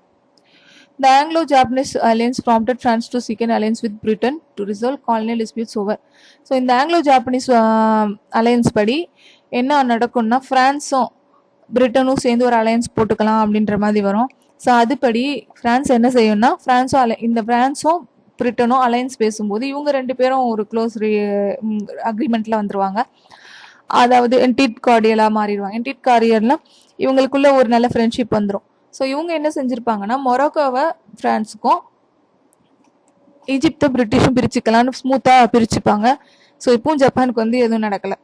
The Anglo-Japanese alliance prompted France to seek an alliance with Britain to resolve colonial disputes over. So இந்த ஆங்கிலோ-ஜாப்பனீஸ் அலையன்ஸ் படி என்ன நடக்கும்னா பிரான்ஸும் பிரிட்டனும் சேர்ந்து ஒரு அலையன்ஸ் போட்டுக்கலாம் அப்படின்ற மாதிரி வரும். ஸோ அதுபடி பிரான்ஸ் என்ன செய்யும்னா பிரான்ஸும் பிரிட்டனும் அலையன்ஸ் பேசும்போது இவங்க 2 பேரும் ஒரு க்ளோஸ் அக்ரிமெண்ட்ல வந்துருவாங்க. அதாவது என்டிட் கார்டியலா மாறிடுவாங்க. என்டிட் கார்டியல்னா இவங்களுக்குள்ள ஒரு நல்ல ஃப்ரெண்ட்ஷிப் வந்துடும். ஸோ இவங்க என்ன செஞ்சிருப்பாங்கன்னா மொரோக்கோவை பிரான்ஸுக்கும், ஈஜிப்தை பிரிட்டிஷும் பிரிச்சுக்கலான்னு ஸ்மூத்தா பிரிச்சுப்பாங்க. ஸோ இப்பவும் ஜப்பானுக்கு வந்து எதுவும் நடக்கல.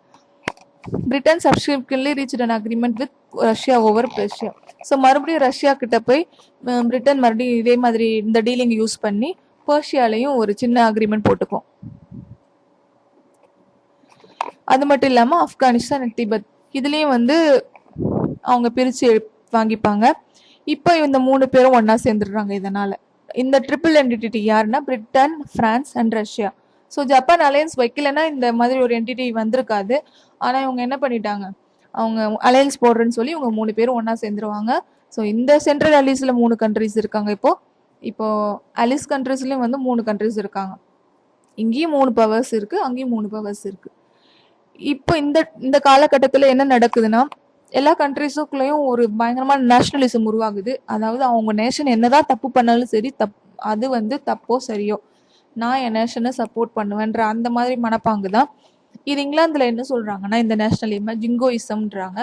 Britain subsequently reached an agreement with Russia over Persia. So மறுபடியும் ரஷ்யா கிட்ட போய் பிரிட்டன் மறுபடியும் இதே மாதிரி இந்த டீலிங் யூஸ் பண்ணி பெர்ஷியாலையும் ஒரு சின்ன அக்ரிமெண்ட் போட்டுக்கும். அது மட்டும் இல்லாம ஆப்கானிஸ்தான், திபெத் இதுலயும் வந்து அவங்க பிரிச்சு வாங்கிப்பாங்க. இப்போ இந்த 3 பேரும் ஒன்னா சேர்ந்துடுறாங்க. இதனால இந்த ட்ரிபிள் என்டிட்டி யாருன்னா Britain, France and Russia. So Japan alliance வைக்கலன்னா இந்த மாதிரி ஒரு என்டிட்டி வந்திருக்காது. ஆனா இவங்க என்ன பண்ணிட்டாங்க, அவங்க அலையன்ஸ் போடுறேன்னு சொல்லி இவங்க 3 பேரும் ஒன்னா சேர்ந்துருவாங்க. ஸோ இந்த சென்ட்ரல் அலிஸ்ல 3 கண்ட்ரிஸ் இருக்காங்க. இப்போ அலிஸ் கண்ட்ரிஸ்லயும் வந்து 3 கண்ட்ரிஸ் இருக்காங்க. இங்கேயும் 3 பவர்ஸ் இருக்கு, அங்கேயும் 3 பவர்ஸ் இருக்கு. இப்போ இந்த காலகட்டத்தில் என்ன நடக்குதுன்னா எல்லா கண்ட்ரிஸுக்குள்ளேயும் ஒரு பயங்கரமான நேஷனலிசம் உருவாகுது. அதாவது அவங்க நேஷன் என்னதான் தப்பு பண்ணாலும் சரி, அது வந்து தப்போ சரியோ நான் என் நேஷனை சப்போர்ட் பண்ணுவேன்ற அந்த மாதிரி மனப்பாங்கு தான். இது இங்கிலாந்துல என்ன சொல்றாங்கன்னா இந்த நேஷனலிசம் ஜிங்கோயிசம்ன்றாங்க,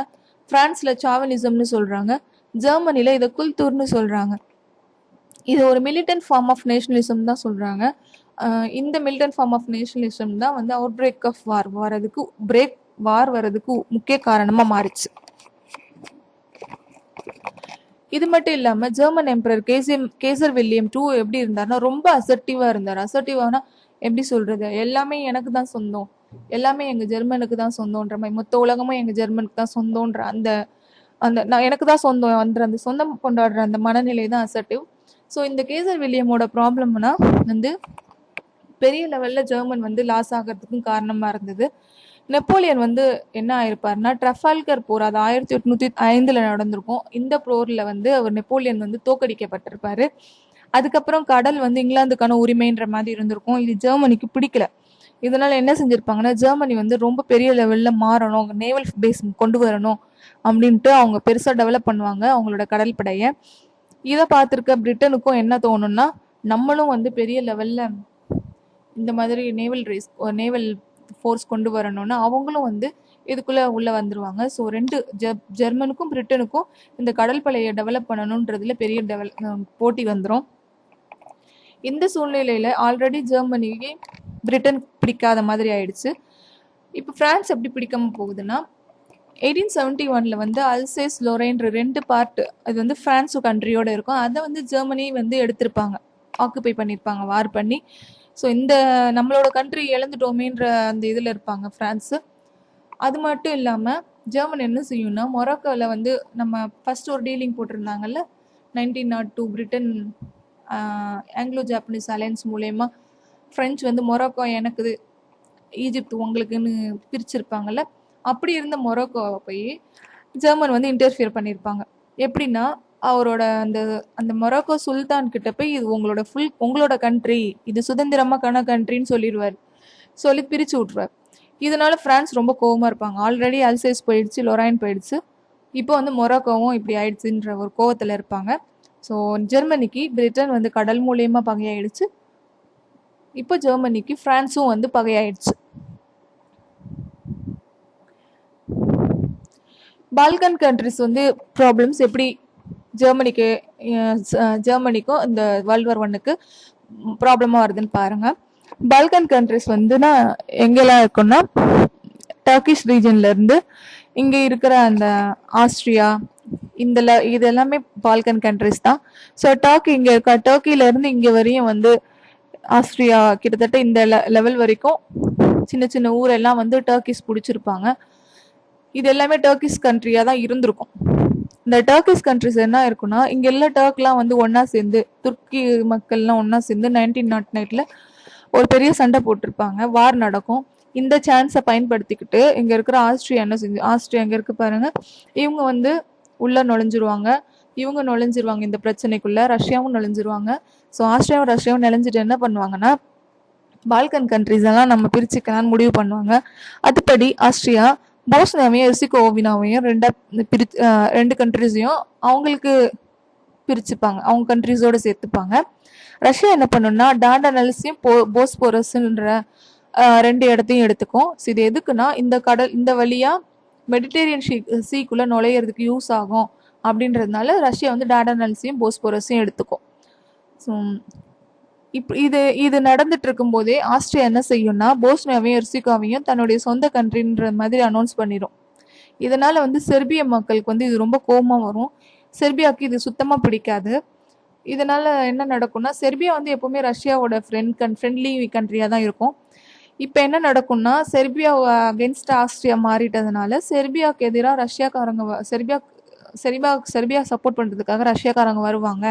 பிரான்ஸ்ல சாவனிசம்னு சொல்றாங்க, ஜெர்மனில இதை குல்தூர்னு சொல்றாங்க. இது ஒரு மிலிட்டன்ட் ஃபார்ம் ஆஃப் நேஷனலிசம் தான் சொல்றாங்க. இந்த மிலிட்டன்ட் ஃபார்ம் ஆஃப் நேஷனலிசம் தான் வந்து அவுட் பிரேக் ஆஃப் வார் வரதுக்கு முக்கிய காரணமா மாறிச்சு. இது மட்டும் இல்லாம German emperor Kaiser William two எப்படி இருந்தாருன்னா ரொம்ப அசர்ட்டிவா இருந்தார். அசர்ட்டிவானா எப்படி சொல்றது, எல்லாமே எனக்கு தான் சொந்தம், எல்லாமே எங்க ஜெர்மனுக்கு தான் சொந்தம்ன்ற மாதிரி, மொத்த உலகமும் எங்க ஜெர்மனுக்கு தான் சொந்தம்ன்ற அந்த அந்த நான் எனக்கு தான் சொந்தம் அந்த சொந்தம் கொண்டாடுற அந்த மனநிலை தான் அசர்ட்டிவ். ஸோ இந்த கேசர் வில்லியமோட ப்ராப்ளம்னா வந்து பெரிய லெவல்ல ஜெர்மன் வந்து லாஸ் ஆகிறதுக்கும் காரணமா இருந்தது. நெப்போலியன் வந்து என்ன ஆயிருப்பாருன்னா ட்ரஃபால்கர் போர், அது 1805 நடந்திருக்கும். இந்த போர்ல வந்து அவர் நெப்போலியன் வந்து தோக்கடிக்கப்பட்டிருப்பாரு. அதுக்கப்புறம் கடல் வந்து இங்கிலாந்துக்கான உரிமைன்ற மாதிரி இருந்திருக்கும். இது ஜெர்மனிக்கு பிடிக்கல. இதனால என்ன செஞ்சிருப்பாங்கன்னா ஜெர்மனி வந்து ரொம்ப பெரிய லெவல்ல மாறணும், நேவல் பேஸ் கொண்டு வரணும் அப்படின்ட்டு அவங்க பெருசா டெவலப் பண்ணுவாங்க அவங்களோட கடல் படைய. இதை பார்த்துருக்க பிரிட்டனுக்கும் என்ன தோணும்னா நம்மளும் வந்து பெரிய லெவல்ல இந்த மாதிரி நேவல் ஃபோர்ஸ் கொண்டு வரணும்னு அவங்களும் வந்து இதுக்குள்ள உள்ள வந்துருவாங்க. ஸோ ஜெர்மனுக்கும் பிரிட்டனுக்கும் இந்த கடல் படையை டெவலப் பண்ணணுன்றதுல பெரிய போட்டி வந்துடும். இந்த சூழ்நிலையில ஆல்ரெடி ஜெர்மனிக்கு பிரிட்டன் பிடிக்காத மாதிரி ஆயிடுச்சு. இப்போ பிரான்ஸ் எப்படி பிடிக்காம போகுதுன்னா 1871 வந்து அல்சேஸ் லொரைன்ற 2 பார்ட் அது வந்து பிரான்ஸ் கண்ட்ரியோட இருக்கும். அதை வந்து ஜெர்மனி வந்து எடுத்திருப்பாங்க, ஆக்குபை பண்ணியிருப்பாங்க வார் பண்ணி. ஸோ இந்த நம்மளோட கண்ட்ரி இழந்துட்டோமேன்ற அந்த இதில் இருப்பாங்க பிரான்ஸு. அது மட்டும் இல்லாமல் ஜெர்மன் என்ன செய்யும்னா மொராக்கோவில் வந்து நம்ம ஃபர்ஸ்ட் ஒரு டீலிங் போட்டிருந்தாங்கல்ல 1902 பிரிட்டன் ஆங்கிலோ ஜாப்பனீஸ் அலையன்ஸ் மூலயமா ஃப்ரெஞ்சு வந்து மொராக்கோ எனக்கு, ஈஜிப்த் உங்களுக்குன்னு பிரிச்சிருப்பாங்கல்ல. அப்படி இருந்த மொராக்கோவை போய் ஜெர்மன் வந்து இன்டர்ஃபியர் பண்ணியிருப்பாங்க. எப்படின்னா அவரோட அந்த அந்த மொராக்கோ சுல்தான் கிட்ட போய் இது உங்களோட கண்ட்ரி, இது சுதந்திரமான கண்ட்ரின்னு சொல்லிடுவார், சொல்லி பிரிச்சு விட்ருவார். இதனால பிரான்ஸ் ரொம்ப கோவமா இருப்பாங்க. ஆல்ரெடி அல்சேஸ் போயிடுச்சு, லொரைன் போயிடுச்சு, இப்போ வந்து மொராக்கோவும் இப்படி ஆயிடுச்சுன்ற ஒரு கோவத்தில் இருப்பாங்க. ஸோ ஜெர்மனிக்கு பிரிட்டன் வந்து கடல் மூலியமா பகையாயிடுச்சு. இப்போ ஜெர்மனிக்கு பிரான்ஸும் வந்து பகையாயிடுச்சு. பால்கன் கண்ட்ரிஸ் வந்து ப்ராப்ளம்ஸ் எப்படி ஜெர்மனிக்கும் இந்த வேர்ல்ட் வார் 1க்கு ப்ராப்ளமாக வருதுன்னு பாருங்க. பால்கன் கண்ட்ரிஸ் வந்துன்னா எங்கெல்லாம் இருக்குன்னா டர்க்கிஷ் ரீஜன்ல இருந்து இங்க இருக்கிற அந்த ஆஸ்திரியா இது எல்லாமே பால்கன் கண்ட்ரிஸ் தான். ஸோ டர்க்கில இருந்து இங்க வரையும் வந்து ஆஸ்திரியா கிட்டத்தட்ட இந்த லெவல் வரைக்கும் சின்ன சின்ன ஊரெல்லாம் வந்து டர்க்கிஸ் பிடிச்சிருப்பாங்க. இது எல்லாமே டர்க்கிஷ் கண்ட்ரியா தான் இருந்திருக்கும். இந்த டர்க்கிஷ் கண்ட்ரிஸ் என்ன இருக்குன்னா இங்க எல்லாம் டர்க்லாம் வந்து ஒன்னா சேர்ந்து, துர்க்கி மக்கள்லாம் ஒன்னா சேர்ந்து 1909 ஒரு பெரிய சண்டை போட்டிருப்பாங்க, வார் நடக்கும். இந்த சான்ஸை பயன்படுத்திக்கிட்டு இங்க இருக்கிற ஆஸ்திரியா எங்க இருக்கு பாருங்க, இவங்க வந்து உள்ள நுழைஞ்சிருவாங்க இந்த பிரச்சனைக்குள்ள. ரஷ்யாவும் நுழைஞ்சிருவாங்க. ஸோ ரஷ்யாவும் நுழைஞ்சிட்டு என்ன பண்ணுவாங்கன்னா பால்கன் கண்ட்ரிஸ் எல்லாம் நம்ம பிரிச்சுக்கலாம்னு முடிவு பண்ணுவாங்க. அதுபடி ஆஸ்திரியா போஸ்னியாவையும் எர்சிகோவினாவையும் 2 கண்ட்ரிஸையும் அவங்களுக்கு பிரிச்சுப்பாங்க, அவங்க கண்ட்ரிஸோட சேர்த்துப்பாங்க. ரஷ்யா என்ன பண்ணுன்னா டார்டனல்ஸையும் போஸ்போரஸ்ன்ற 2 இடத்தையும் எடுத்துக்கும். இது எதுக்குன்னா இந்த வழியா மெடிட்டேரியன் சீக்குள்ள நுழையிறதுக்கு யூஸ் ஆகும் அப்படின்றதுனால ரஷ்யா வந்து டார்டனல்ஸையும் போஸ்போரஸையும் எடுத்துக்கும். ஸோ இது நடந்துட்டு இருக்கும் போதே ஆஸ்திரியா என்ன செய்யும்னா போஸ்னியாவையும் எர்சிகாவையும் தன்னுடைய சொந்த கண்ட்ரின்ற மாதிரி அனௌன்ஸ் பண்ணிடும். இதனால வந்து செர்பிய மக்களுக்கு வந்து இது ரொம்ப கோபமா வரும். செர்பியாவுக்கு இது சுத்தமா பிடிக்காது. இதனால என்ன நடக்கும்னா செர்பியா வந்து எப்பவுமே ரஷ்யாவோட ஃப்ரெண்ட்லி கண்ட்ரியா தான் இருக்கும். இப்போ என்ன நடக்கும்னா செர்பியா அகென்ஸ்ட் ஆஸ்திரியா மாறிட்டதுனால செர்பியாவுக்கு எதிராக செர்பியா சப்போர்ட் பண்றதுக்காக ரஷ்யாக்காரங்க வருவாங்க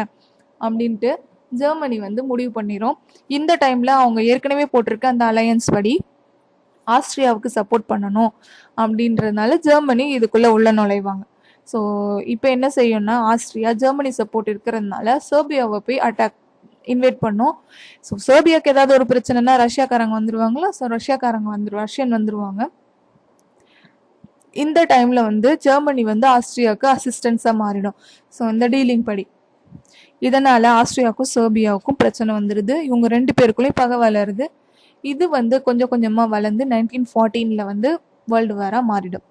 அப்படின்ட்டு ஜெர்மனி வந்து முடிவு பண்ணிடும். இந்த டைம்ல அவங்க ஏற்கனவே போட்டிருக்க அந்த அலையன்ஸ் படி ஆஸ்திரியாவுக்கு சப்போர்ட் பண்ணணும் அப்படின்றதுனால ஜெர்மனி இதுக்குள்ள உள்ள நுழைவாங்க. ஸோ இப்போ என்ன செய்யும்னா ஆஸ்திரியா ஜெர்மனி சப்போர்ட் இருக்கிறதுனால செர்பியாவை போய் இன்வைட் பண்ணும். ஸோ செர்பியாவுக்கு ஏதாவது ஒரு பிரச்சனைனா ரஷ்யாக்காரங்க வந்துருவாங்களா, ஸோ ரஷ்யன் வந்துருவாங்க. இந்த டைம்ல வந்து ஜெர்மனி வந்து ஆஸ்திரியாவுக்கு அசிஸ்டன்ஸா மாறிடும். ஸோ இந்த டீலிங் படி இதனால ஆஸ்திரியாவுக்கும் செர்பியாவுக்கும் பிரச்சனை வந்துடுது. இவங்க 2 பேருக்குள்ளேயும் பகை வளருது. இது வந்து கொஞ்சம் கொஞ்சமா வளர்ந்து 1914 வந்து வேர்ல்டு வாரா மாறிடும்.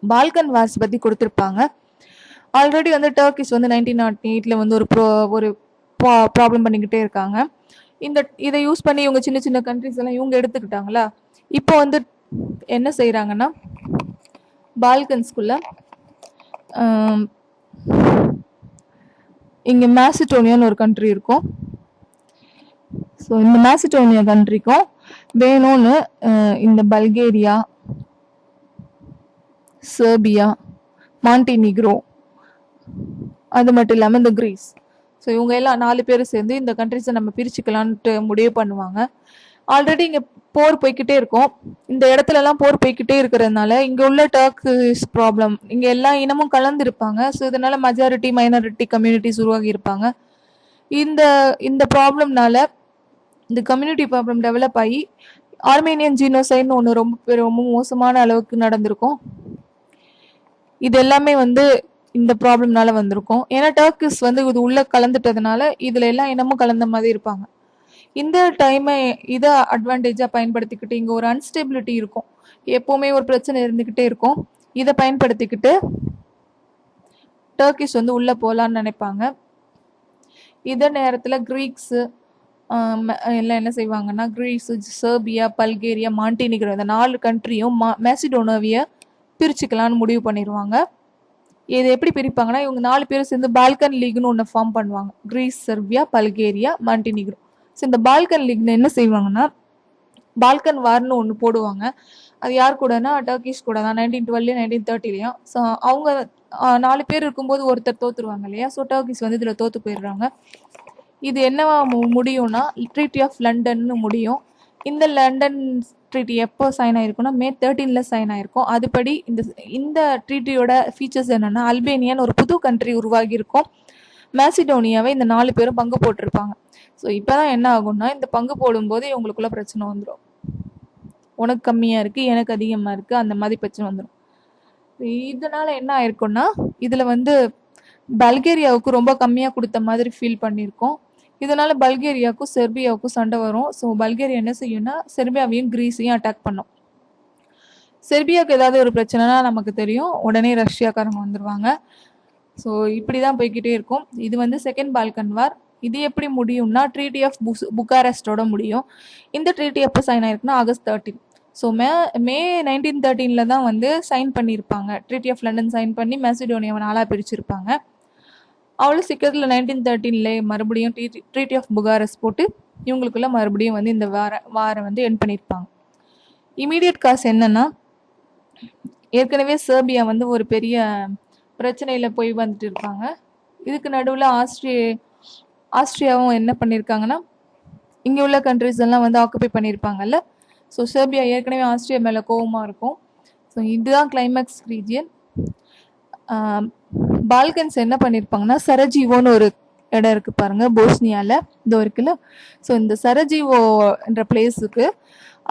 பால்கன் வார்ஸ் பத்தி கொடுத்துருப்பாங்க. ஆல்ரெடி வந்து டர்க்கிஸ் வந்து 1908 வந்து ஒரு ப்ராப்ளம் பண்ணிக்கிட்டே இருக்காங்க. இதை யூஸ் பண்ணி இவங்க சின்ன சின்ன கண்ட்ரிஸ் எல்லாம் இவங்க எடுத்துக்கிட்டாங்களா. இப்போ வந்து என்ன செய்யறாங்கன்னா பால்கன்ஸ்குள்ள இங்கே மேசிடோனியான்னு ஒரு கண்ட்ரி இருக்கும். ஸோ இந்த மேசிடோனியா கண்ட்ரிக்கும் வேணும்னு இந்த பல்கேரியா, செர்பியா, மாண்டினிக்ரோ, அது மட்டும் இல்லாமல் இந்த கிரீஸ், ஸோ இவங்க எல்லாம் 4 பேர் சேர்ந்து இந்த கண்ட்ரிஸை நம்ம பிரிச்சுக்கலான்ட்டு முடிவு பண்ணுவாங்க. ஆல்ரெடி இங்கே போர் போய்கிட்டே இருக்கும். இந்த இடத்துலலாம் போர் போய்கிட்டே இருக்கிறதுனால இங்கே உள்ள டர்க்கிஷ் ப்ராப்ளம், இங்கே எல்லா இனமும் கலந்துருப்பாங்க. ஸோ இதனால மெஜாரிட்டி மைனாரிட்டி கம்யூனிட்டிஸ் உருவாகி இருப்பாங்க. இந்த இந்த ப்ராப்ளம்னால இந்த கம்யூனிட்டி ப்ராப்ளம் டெவலப் ஆகி ஆர்மேனியன் ஜீனோசைட்னு ஒன்று ரொம்ப மோசமான அளவுக்கு நடந்திருக்கும். இது எல்லாமே வந்து இந்த ப்ராப்ளம்னால வந்திருக்கும். ஏன்னா டர்க்கிஸ் வந்து இது உள்ள கலந்துட்டதுனால இதுல எல்லா இனமும் கலந்த மாதிரி இருப்பாங்க. இந்த டைமை இதை அட்வான்டேஜாக பயன்படுத்திக்கிட்டு இங்கே ஒரு அன்ஸ்டெபிலிட்டி இருக்கும், எப்போவுமே ஒரு பிரச்சனை இருந்துக்கிட்டே இருக்கும். இதை பயன்படுத்திக்கிட்டு டர்க்கிஷ் வந்து உள்ளே போகலான்னு நினைப்பாங்க. இதே நேரத்தில் கிரீக்ஸு எல்லாம் என்ன செய்வாங்கன்னா, கிரீஸ், செர்பியா, பல்கேரியா, மாண்டினிக்ரோ இந்த 4 கண்ட்ரியும் மேசிடோனோவியை பிரிச்சுக்கலான்னு முடிவு பண்ணிடுவாங்க. இது எப்படி பிரிப்பாங்கன்னா, இவங்க 4 பேரும் சேர்ந்து பால்கன் லீக்னு ஒன்று ஃபார்ம் பண்ணுவாங்க. Greece, Serbia, Bulgaria, Montenegro. So இந்த பால்கன் லீக்னு என்ன செய்வாங்கன்னா, பால்கன் வார்னு ஒன்று போடுவாங்க. அது யார் கூடனா டர்க்கிஷ் கூட தான், 1912 1930. ஸோ அவங்க 4 பேர் இருக்கும்போது ஒருத்தர் தோத்துருவாங்க இல்லையா. ஸோ டர்க்கிஷ் வந்து இதில் தோத்து போயிடுறாங்க. இது என்னவா முடியும்னா ட்ரீட்டி ஆஃப் லண்டன்னு முடியும். இந்த லண்டன் ட்ரீட்டி எப்போ சைன் ஆயிருக்குன்னா May 13 சைன் ஆயிருக்கும். அதுபடி இந்த ட்ரீட்டியோட ஃபீச்சர்ஸ் என்னன்னா, அல்பேனியான்னு ஒரு புது கண்ட்ரி உருவாகி இருக்கும். மேசிடோனியாவை இந்த 4 பேரும் பங்கு போட்டிருப்பாங்க. ஸோ இப்போதான் என்ன ஆகும்னா, இந்த பங்கு போடும்போது இவங்களுக்குள்ள பிரச்சனை வந்துடும். உனக்கு கம்மியாக இருக்குது, எனக்கு அதிகமாக இருக்குது, அந்த மாதிரி பிரச்சனை வந்துடும். இதனால என்ன ஆயிருக்கும்னா, இதில் வந்து பல்கேரியாவுக்கு ரொம்ப கம்மியாக கொடுத்த மாதிரி ஃபீல் பண்ணியிருக்கோம். இதனால பல்கேரியாவுக்கும் செர்பியாவுக்கும் சண்டை வரும். ஸோ பல்கேரியா என்ன செய்யும்னா, செர்பியாவையும் கிரீஸையும் அட்டாக் பண்ணும். செர்பியாவுக்கு ஏதாவது ஒரு பிரச்சனைனா நமக்கு தெரியும், உடனே ரஷ்யாக்காரங்க வந்துடுவாங்க. ஸோ இப்படி தான் போய்கிட்டே இருக்கும். இது வந்து செகண்ட் பால்கன் வார். இது எப்படி முடியும்னா, ட்ரீட்டி ஆஃப் புக்காரெஸ்டோட முடியும். இந்த ட்ரீட்டி எப்போ சைன் ஆயிருக்குன்னா August 13. ஸோ மே 1913 தான் வந்து சைன் பண்ணியிருப்பாங்க. ட்ரீட்டி ஆஃப் லண்டன் சைன் பண்ணி மேசிடோனியாவை 4ஆக பிரிச்சிருப்பாங்க. அவ்வளோ சீக்கிரத்தில் 1913 மறுபடியும் ட்ரீட்டி ஆஃப் புகாரெஸ்ட் போட்டு இவங்களுக்குள்ள மறுபடியும் வந்து இந்த வாரை வந்து எண்ட் பண்ணியிருப்பாங்க. இமீடியட் காஸ் என்னன்னா, ஏற்கனவே செர்பியா வந்து ஒரு பெரிய பிரச்சனையில் போய் வந்துட்டு இருப்பாங்க. இதுக்கு நடுவில் ஆஸ்ட்ரியாவும் என்ன பண்ணியிருக்காங்கன்னா, இங்கே உள்ள கண்ட்ரிஸ் எல்லாம் வந்து ஆக்குபை பண்ணியிருப்பாங்கல்ல. ஸோ செர்பியா ஏற்கனவே ஆஸ்ட்ரியா மேலே கோவமாக இருக்கும். ஸோ இதுதான் கிளைமேக்ஸ் ரீஜியன். பால்கன்ஸ் என்ன பண்ணியிருப்பாங்கன்னா, சரஜீவோன்னு ஒரு இடம் இருக்குது பாருங்கள், போஸ்னியாவில் இதோ இருக்குல்ல. ஸோ இந்த சரஜீவோ என்ற பிளேஸுக்கு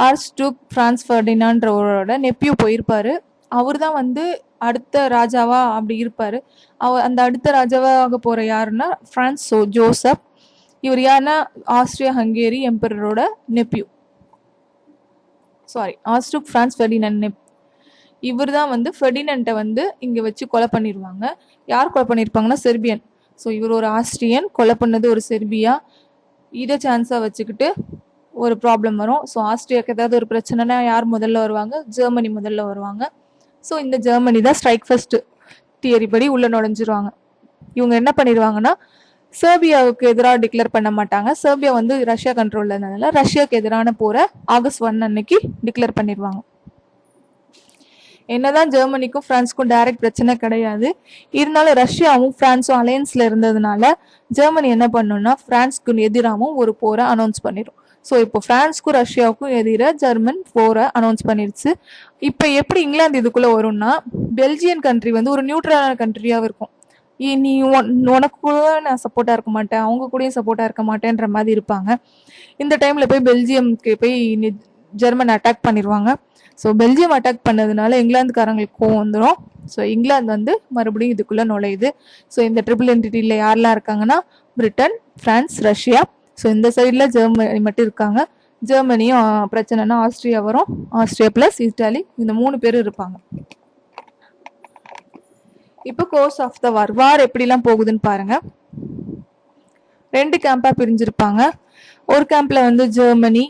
ஆர்ச்டூக் ஃப்ரான்ஸ் ஃபெர்டினாண்டோட நெப்பியூ போயிருப்பார். அவர் தான் வந்து அடுத்த ராஜாவா அப்படி இருப்பார். அந்த அடுத்த ராஜாவாக போகிற யாருன்னா ஃப்ரான்ஸ் ஜோசப். இவர் யாருன்னா ஆஸ்ட்ரியா ஹங்கேரி எம்பரரோட நெப்பியூ. ஆர்ச்டூக் ஃப்ரான்ஸ் ஃபெர்டினாண்ட் இவர் தான் வந்து ஃபெர்டினண்ட்டை வந்து இங்கே வச்சு கொலை பண்ணிடுவாங்க. யார் கொலை பண்ணியிருப்பாங்கன்னா, செர்பியன். ஸோ இவர் ஒரு ஆஸ்ட்ரியன், கொலை பண்ணது ஒரு செர்பியா. இதை சான்ஸாக வச்சுக்கிட்டு ஒரு ப்ராப்ளம் வரும். ஸோ ஆஸ்ட்ரியாவுக்கு ஏதாவது ஒரு பிரச்சனைனா யார் முதல்ல வருவாங்க? ஜெர்மனி முதல்ல வருவாங்க. ஸோ இந்த ஜெர்மனி தான் ஸ்ட்ரைக் ஃபர்ஸ்ட் தியரி படி உள்ளே நுழைஞ்சிருவாங்க. இவங்க என்ன பண்ணிடுவாங்கன்னா, செர்பியாவுக்கு எதிராக டிக்ளேர் பண்ண மாட்டாங்க. செர்பியா வந்து ரஷ்யா கண்ட்ரோலில் இருந்ததுனால ரஷ்யாவுக்கு எதிரான போரை August 1 அன்னைக்கு டிக்ளேர் பண்ணிடுவாங்க. என்னதான் ஜெர்மனிக்கும் பிரான்ஸுக்கும் டைரக்ட் பிரச்சனை கிடையாது, இருந்தாலும் ரஷ்யாவும் பிரான்ஸும் அலையன்ஸ்ல இருந்ததுனால ஜெர்மனி என்ன பண்ணும்னா, பிரான்ஸுக்கு எதிராகவும் ஒரு போரை அனௌன்ஸ் பண்ணிடும். ஸோ இப்போ பிரான்ஸுக்கும் ரஷ்யாவுக்கும் எதிராக ஜெர்மன் போரை அனௌன்ஸ் பண்ணிடுச்சு. இப்போ எப்படி இங்கிலாந்து இதுக்குள்ளே வரும்னா, பெல்ஜியன் கண்ட்ரி வந்து ஒரு நியூட்ரலான கண்ட்ரியாக இருக்கும். நீ உனக்கு கூட நான் சப்போர்ட்டாக இருக்க மாட்டேன், அவங்க கூடயும் சப்போர்ட்டாக இருக்க மாட்டேன்ற மாதிரி இருப்பாங்க. இந்த டைமில் போய் பெல்ஜியம்க்கு போய் ஜெர்மன் அட்டாக் பண்ணிடுவாங்க. ஸோ பெல்ஜியம் அட்டாக் பண்ணதுனால இங்கிலாந்துக்காரங்களுக்கு கோவம் வந்துடும். ஸோ இங்கிலாந்து வந்து மறுபடியும் இதுக்குள்ளே நுழையுது. ஸோ இந்த ட்ரிபிள் என்டிட்டியில் யாரெல்லாம் இருக்காங்கன்னா, பிரிட்டன், ஃப்ரான்ஸ், ரஷ்யா. ஸோ இந்த சைடில் ஜெர்மனி மட்டும் இருக்காங்க. ஜெர்மனியும் பிரச்சனைனா ஆஸ்ட்ரியா வரும். ஆஸ்ட்ரியா ப்ளஸ் இட்டாலி, இந்த 3 பேரும் இருப்பாங்க. இப்போ கோர்ஸ் ஆஃப் த வார் எப்படிலாம் போகுதுன்னு பாருங்க. 2 கேம்பாக பிரிஞ்சிருப்பாங்க. ஒரு கேம்பில் வந்து Germany,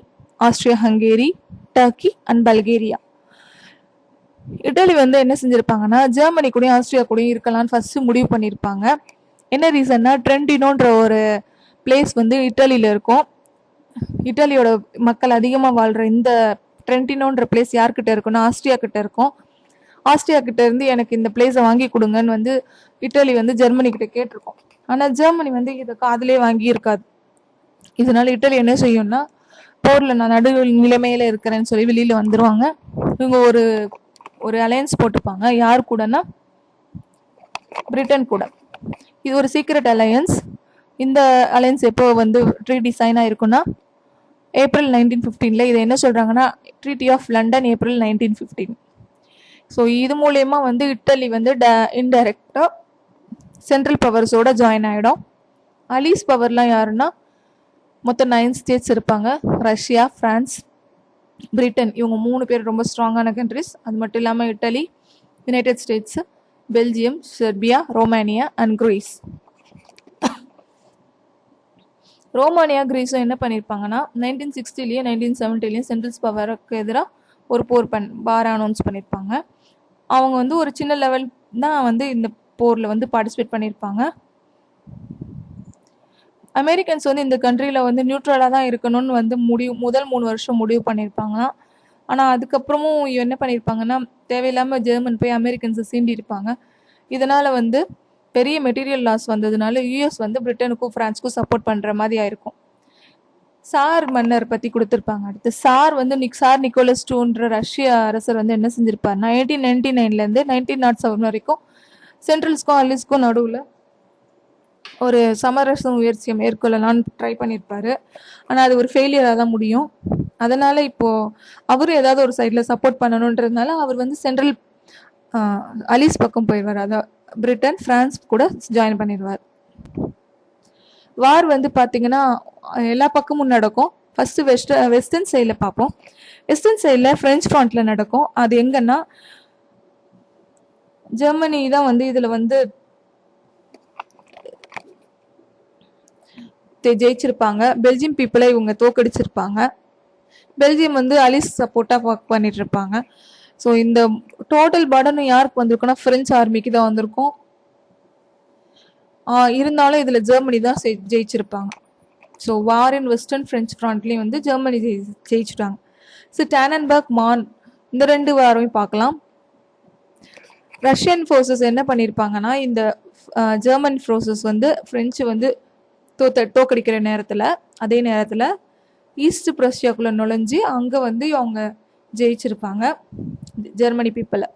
Austria Hungary, Turkey and Bulgaria. Italy வந்து என்ன செஞ்சிருப்பாங்கன்னா, ஜெர்மனி கூடயும் ஆஸ்ட்ரியா கூடயும் இருக்கலாம்னு ஃபர்ஸ்ட் முடிவு பண்ணியிருப்பாங்க. என்ன ரீசன்னா ட்ரெண்டினோன்ற ஒரு பிளேஸ் வந்து இட்டாலியில் இருக்கும். இட்டாலியோட மக்கள் அதிகமாக வாழ்கிற இந்த ட்ரெண்டினோன்ற பிளேஸ் யார்கிட்ட இருக்குன்னா ஆஸ்ட்ரியா கிட்ட இருக்கும். ஆஸ்ட்ரியா கிட்ட இருந்து எனக்கு இந்த பிளேஸை வாங்கி கொடுங்கன்னு வந்து இட்டாலி வந்து ஜெர்மனி கிட்ட கேட்டிருக்கோம். ஆனால் ஜெர்மனி வந்து இதை காதிலே வாங்கி இருக்காது. இதனால இட்டாலி என்ன செய்யும்னா போரில் நான் நடு நிலைமையில இருக்கிறேன்னு சொல்லி வெளியில வந்துருவாங்க. இவங்க ஒரு ஒரு அலையன்ஸ் போட்டுப்பாங்க. யார் கூடனா பிரிட்டன் கூட. இது ஒரு சீக்ரெட் அலையன்ஸ். இந்த அலையன்ஸ் எப்போ வந்து ட்ரீட்டி சைன் ஆயிருக்குன்னா ஏப்ரல் 1915. இதை என்ன சொல்றாங்கன்னா treaty of London April 1915. So இது மூலயமா வந்து இட்டலி வந்து இன்டைரக்டா சென்ட்ரல் பவர்ஸோட ஜாயின் ஆகிடும். அலீஸ் பவர்லாம் யாருன்னா மொத்தம் 9 ஸ்டேட்ஸ் இருப்பாங்க. ரஷ்யா, பிரான்ஸ், பிரிட்டன், இவங்க 3 பேர் ரொம்ப ஸ்ட்ராங்கான கண்ட்ரிஸ். அது மட்டும் இல்லாமல் Italy, United States, Belgium, Serbia, Romania and Greece. Romania கிரீஸும் என்ன பண்ணியிருப்பாங்கன்னா 1960லேயும் 1970லேயும் சென்ட்ரல் பவருக்கு எதிராக ஒரு வார் அனௌன்ஸ் பண்ணியிருப்பாங்க. அவங்க வந்து ஒரு சின்ன லெவல் தான் வந்து இந்த போரில் வந்து பார்ட்டிசிபேட் பண்ணியிருப்பாங்க. அமெரிக்கன்ஸ் வந்து இந்த கண்ட்ரியில் வந்து நியூட்ரலாக தான் இருக்கணும்னு வந்து முதல் 3 வருஷம் முடிவு பண்ணியிருப்பாங்களாம். ஆனால் அதுக்கப்புறமும் என்ன பண்ணியிருப்பாங்கன்னா தேவையில்லாமல் ஜெர்மன் போய் அமெரிக்கன்ஸை சீண்டி இருப்பாங்க. இதனால் வந்து பெரிய மெட்டீரியல் லாஸ் வந்ததுனால யூஎஸ் வந்து பிரிட்டனுக்கும் ஃப்ரான்ஸுக்கும் சப்போர்ட் பண்ணுற மாதிரி ஆயிருக்கும். சார் மன்னர் பற்றி கொடுத்துருப்பாங்க. அடுத்து சார் வந்து சார் நிக்கோலஸ் டூன்ற ரஷ்ய அரசர் வந்து என்ன செஞ்சிருப்பாருன்னா 1899லேருந்து 1907 வரைக்கும் சென்ட்ரல்ஸ்க்கும் அலிஸ்க்கும் நடுவில் ஒரு சமரச முயற்சியை மேற்கொள்ளலான்னு ட்ரை பண்ணியிருப்பாரு. ஆனால் அது ஒரு ஃபெயிலியராக தான் முடியும். அதனால இப்போ அவரும் ஏதாவது ஒரு சைடில் சப்போர்ட் பண்ணணுன்றதுனால அவர் வந்து சென்ட்ரல் அலிஸ் பக்கம் போயிடுவார். அதான் பிரிட்டன், பிரான்ஸ் கூட ஜாயின் பண்ணிடுவார். வார் வந்து பார்த்தீங்கன்னா எல்லா பக்கமும் நடக்கும். ஃபர்ஸ்ட் வெஸ்டர்ன் சைடில் பார்ப்போம். வெஸ்டர்ன் சைடில் ஃப்ரெஞ்ச் ஃப்ராண்ட்ல நடக்கும். அது எங்கன்னா ஜெர்மனி தான் வந்து இதில் வந்து ஜெயிச்சிருப்பாங்க. பெல்ஜியம் பீப்புளை இவங்க தோக்கடிச்சிருப்பாங்க. பெல்ஜியம் வந்து அலிஸ் சப்போர்ட்டாக ஒர்க் பண்ணிட்டு இருப்பாங்க. ஸோ இந்த டோட்டல் பர்டனும் யாருக்கு வந்திருக்குன்னா ஃப்ரெஞ்ச் ஆர்மிக்கு தான் வந்திருக்கும். இருந்தாலும் இதில் ஜெர்மனி தான் ஜெயிச்சிருப்பாங்க. So war in western French ஃப்ராண்ட்லேயும் வந்து ஜெர்மனி ஜெயிச்சுட்டாங்க. ஸோ டேனன்பர்க், மான் இந்த 2 வாரையும் பார்க்கலாம். ரஷ்யன் ஃபோர்ஸஸ் என்ன பண்ணியிருப்பாங்கன்னா இந்த ஜெர்மன் ஃபோர்ஸஸ் வந்து ஃப்ரெஞ்சு வந்து தோக்கடிக்கிற நேரத்தில் அதே நேரத்தில் ஈஸ்ட் பிரஷ்யாக்குள்ளே நுழைஞ்சு அங்கே வந்து அவங்க ஜெயிச்சிருப்பாங்க ஜெர்மனி பீப்புளை.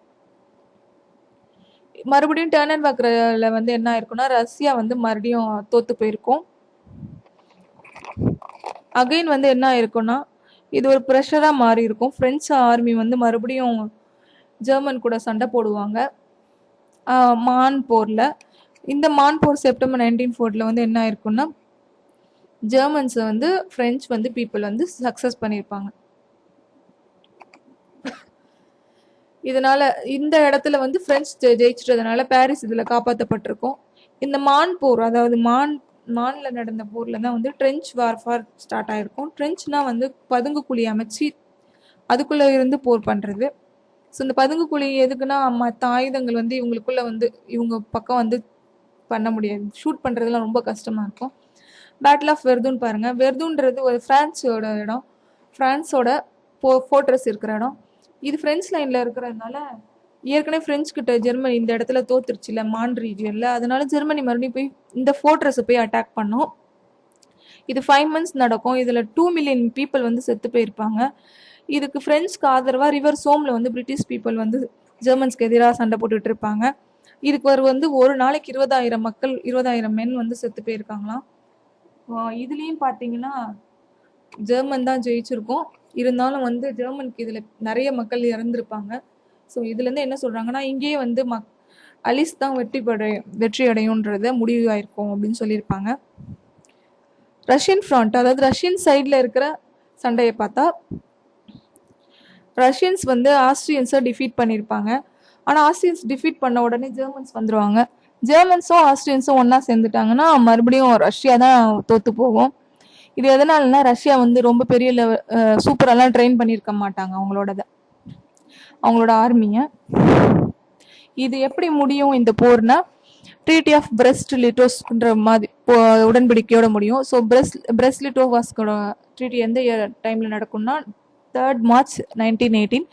மறுபடியும் டேனன்பர்க்ல வந்து என்ன ஆயிருக்குன்னா ரஷ்யா வந்து மறுபடியும் தோத்து போயிருக்கும். அகைன் வந்து என்ன ஆயிருக்குன்னா இது ஒரு ப்ரெஷராக மாறி இருக்கும். ஃப்ரெஞ்ச் ஆர்மி வந்து மறுபடியும் ஜெர்மன் கூட சண்டை போடுவாங்க மான் போரில். இந்த மான் போர் செப்டம்பர் 1904 வந்து என்ன ஆயிருக்குன்னா ஜெர்மன்ஸை வந்து ஃப்ரெஞ்ச் வந்து பீப்புள் வந்து சக்ஸஸ் பண்ணியிருப்பாங்க. இதனால இந்த இடத்துல வந்து ஃப்ரெஞ்ச் ஜெயிச்சிட்டதுனால பாரிஸ் இதில் காப்பாற்றப்பட்டிருக்கும். இந்த மான் போர், அதாவது மான்ல நடந்த போரில் தான் வந்து ட்ரெஞ்ச் வார்ஃபார் ஸ்டார்ட் ஆயிருக்கும். ட்ரெஞ்ச்னா வந்து பதுங்கு குழி அமைச்சு அதுக்குள்ளே இருந்து போர் பண்ணுறது. ஸோ இந்த பதுங்கு குழி எதுக்குன்னா மற்ற ஆயுதங்கள் வந்து இவங்களுக்குள்ள வந்து இவங்க பக்கம் வந்து பண்ண முடியாது. ஷூட் பண்ணுறதுலாம் ரொம்ப கஷ்டமாக இருக்கும். பேட்டில் ஆஃப் வெர்தூன் பாருங்கள். வெர்தூன்றது ஒரு ஃப்ரான்ஸோட இடம். ஃப்ரான்ஸோட ஃபோர்ட்ரஸ் இருக்கிற இடம். இது ஃப்ரெஞ்ச் லைனில் இருக்கிறதுனால ஏற்கனவே ஃப்ரெஞ்ச் கிட்ட ஜெர்மனி இந்த இடத்துல தோத்துருச்சுல மான் ரீஜியனில். அதனால ஜெர்மனி மறுபடியும் போய் இந்த ஃபோர்ட்ரஸை போய் அட்டாக் பண்ணும். இது 5 months நடக்கும். இதில் 2 million people வந்து செத்து போயிருப்பாங்க. இதுக்கு ஃப்ரெஞ்சுக்கு ஆதரவாக ரிவர் சோமில் வந்து பிரிட்டிஷ் பீப்புள் வந்து ஜெர்மன்ஸ்க்கு எதிராக சண்டை போட்டுட்டு இருப்பாங்க. இதுக்கு ஒரு நாளைக்கு 20,000 மக்கள் 20,000 men வந்து செத்து போயிருக்காங்களாம். இதுலேயும் பார்த்தீங்கன்னா ஜெர்மன் தான் ஜெயிச்சிருக்கும். இருந்தாலும் வந்து ஜெர்மனுக்கு இதில் நிறைய மக்கள் இறந்துருப்பாங்க. ஸோ இதுலேருந்து என்ன சொல்கிறாங்கன்னா இங்கேயே வந்து அலிஸ் தான் வெற்றி அடையும்ன்றத முடிவு ஆயிருக்கும் அப்படின்னு சொல்லியிருப்பாங்க. ரஷ்யன் ஃப்ராண்ட், அதாவது ரஷ்யன் சைடில் இருக்கிற சண்டையை பார்த்தா ரஷ்யன்ஸ் வந்து ஆஸ்ட்ரியன்ஸை டிஃபீட் பண்ணியிருப்பாங்க. ஆனால் ஆஸ்ட்ரியன்ஸ் டிஃபீட் பண்ண உடனே ஜெர்மன்ஸ் வந்துடுவாங்க. ஜெர்மன்ஸும் ஆஸ்ட்ரியன்ஸும் ஒன்றா சேர்ந்துட்டாங்கன்னா மறுபடியும் ரஷ்யா தான் தோற்று போகும். இது எதனாலனா ரஷ்யா வந்து ரொம்ப பெரிய சூப்பரெல்லாம் ட்ரெயின் பண்ணியிருக்க மாட்டாங்க அவங்களோட ஆர்மியை. இது எப்படி முடியும் இந்த போர்னா ட்ரீட்டி ஆஃப் பிரெஸ்ட் லிட்டோஸ்ன்ற மாதிரி உடன்படிக்கையோட முடியும். ஸோ பிரெஸ்ட் லிட்டோவாஸ்கோட ட்ரீட்டி எந்த டைமில் நடக்கும்னா 3rd March 1918.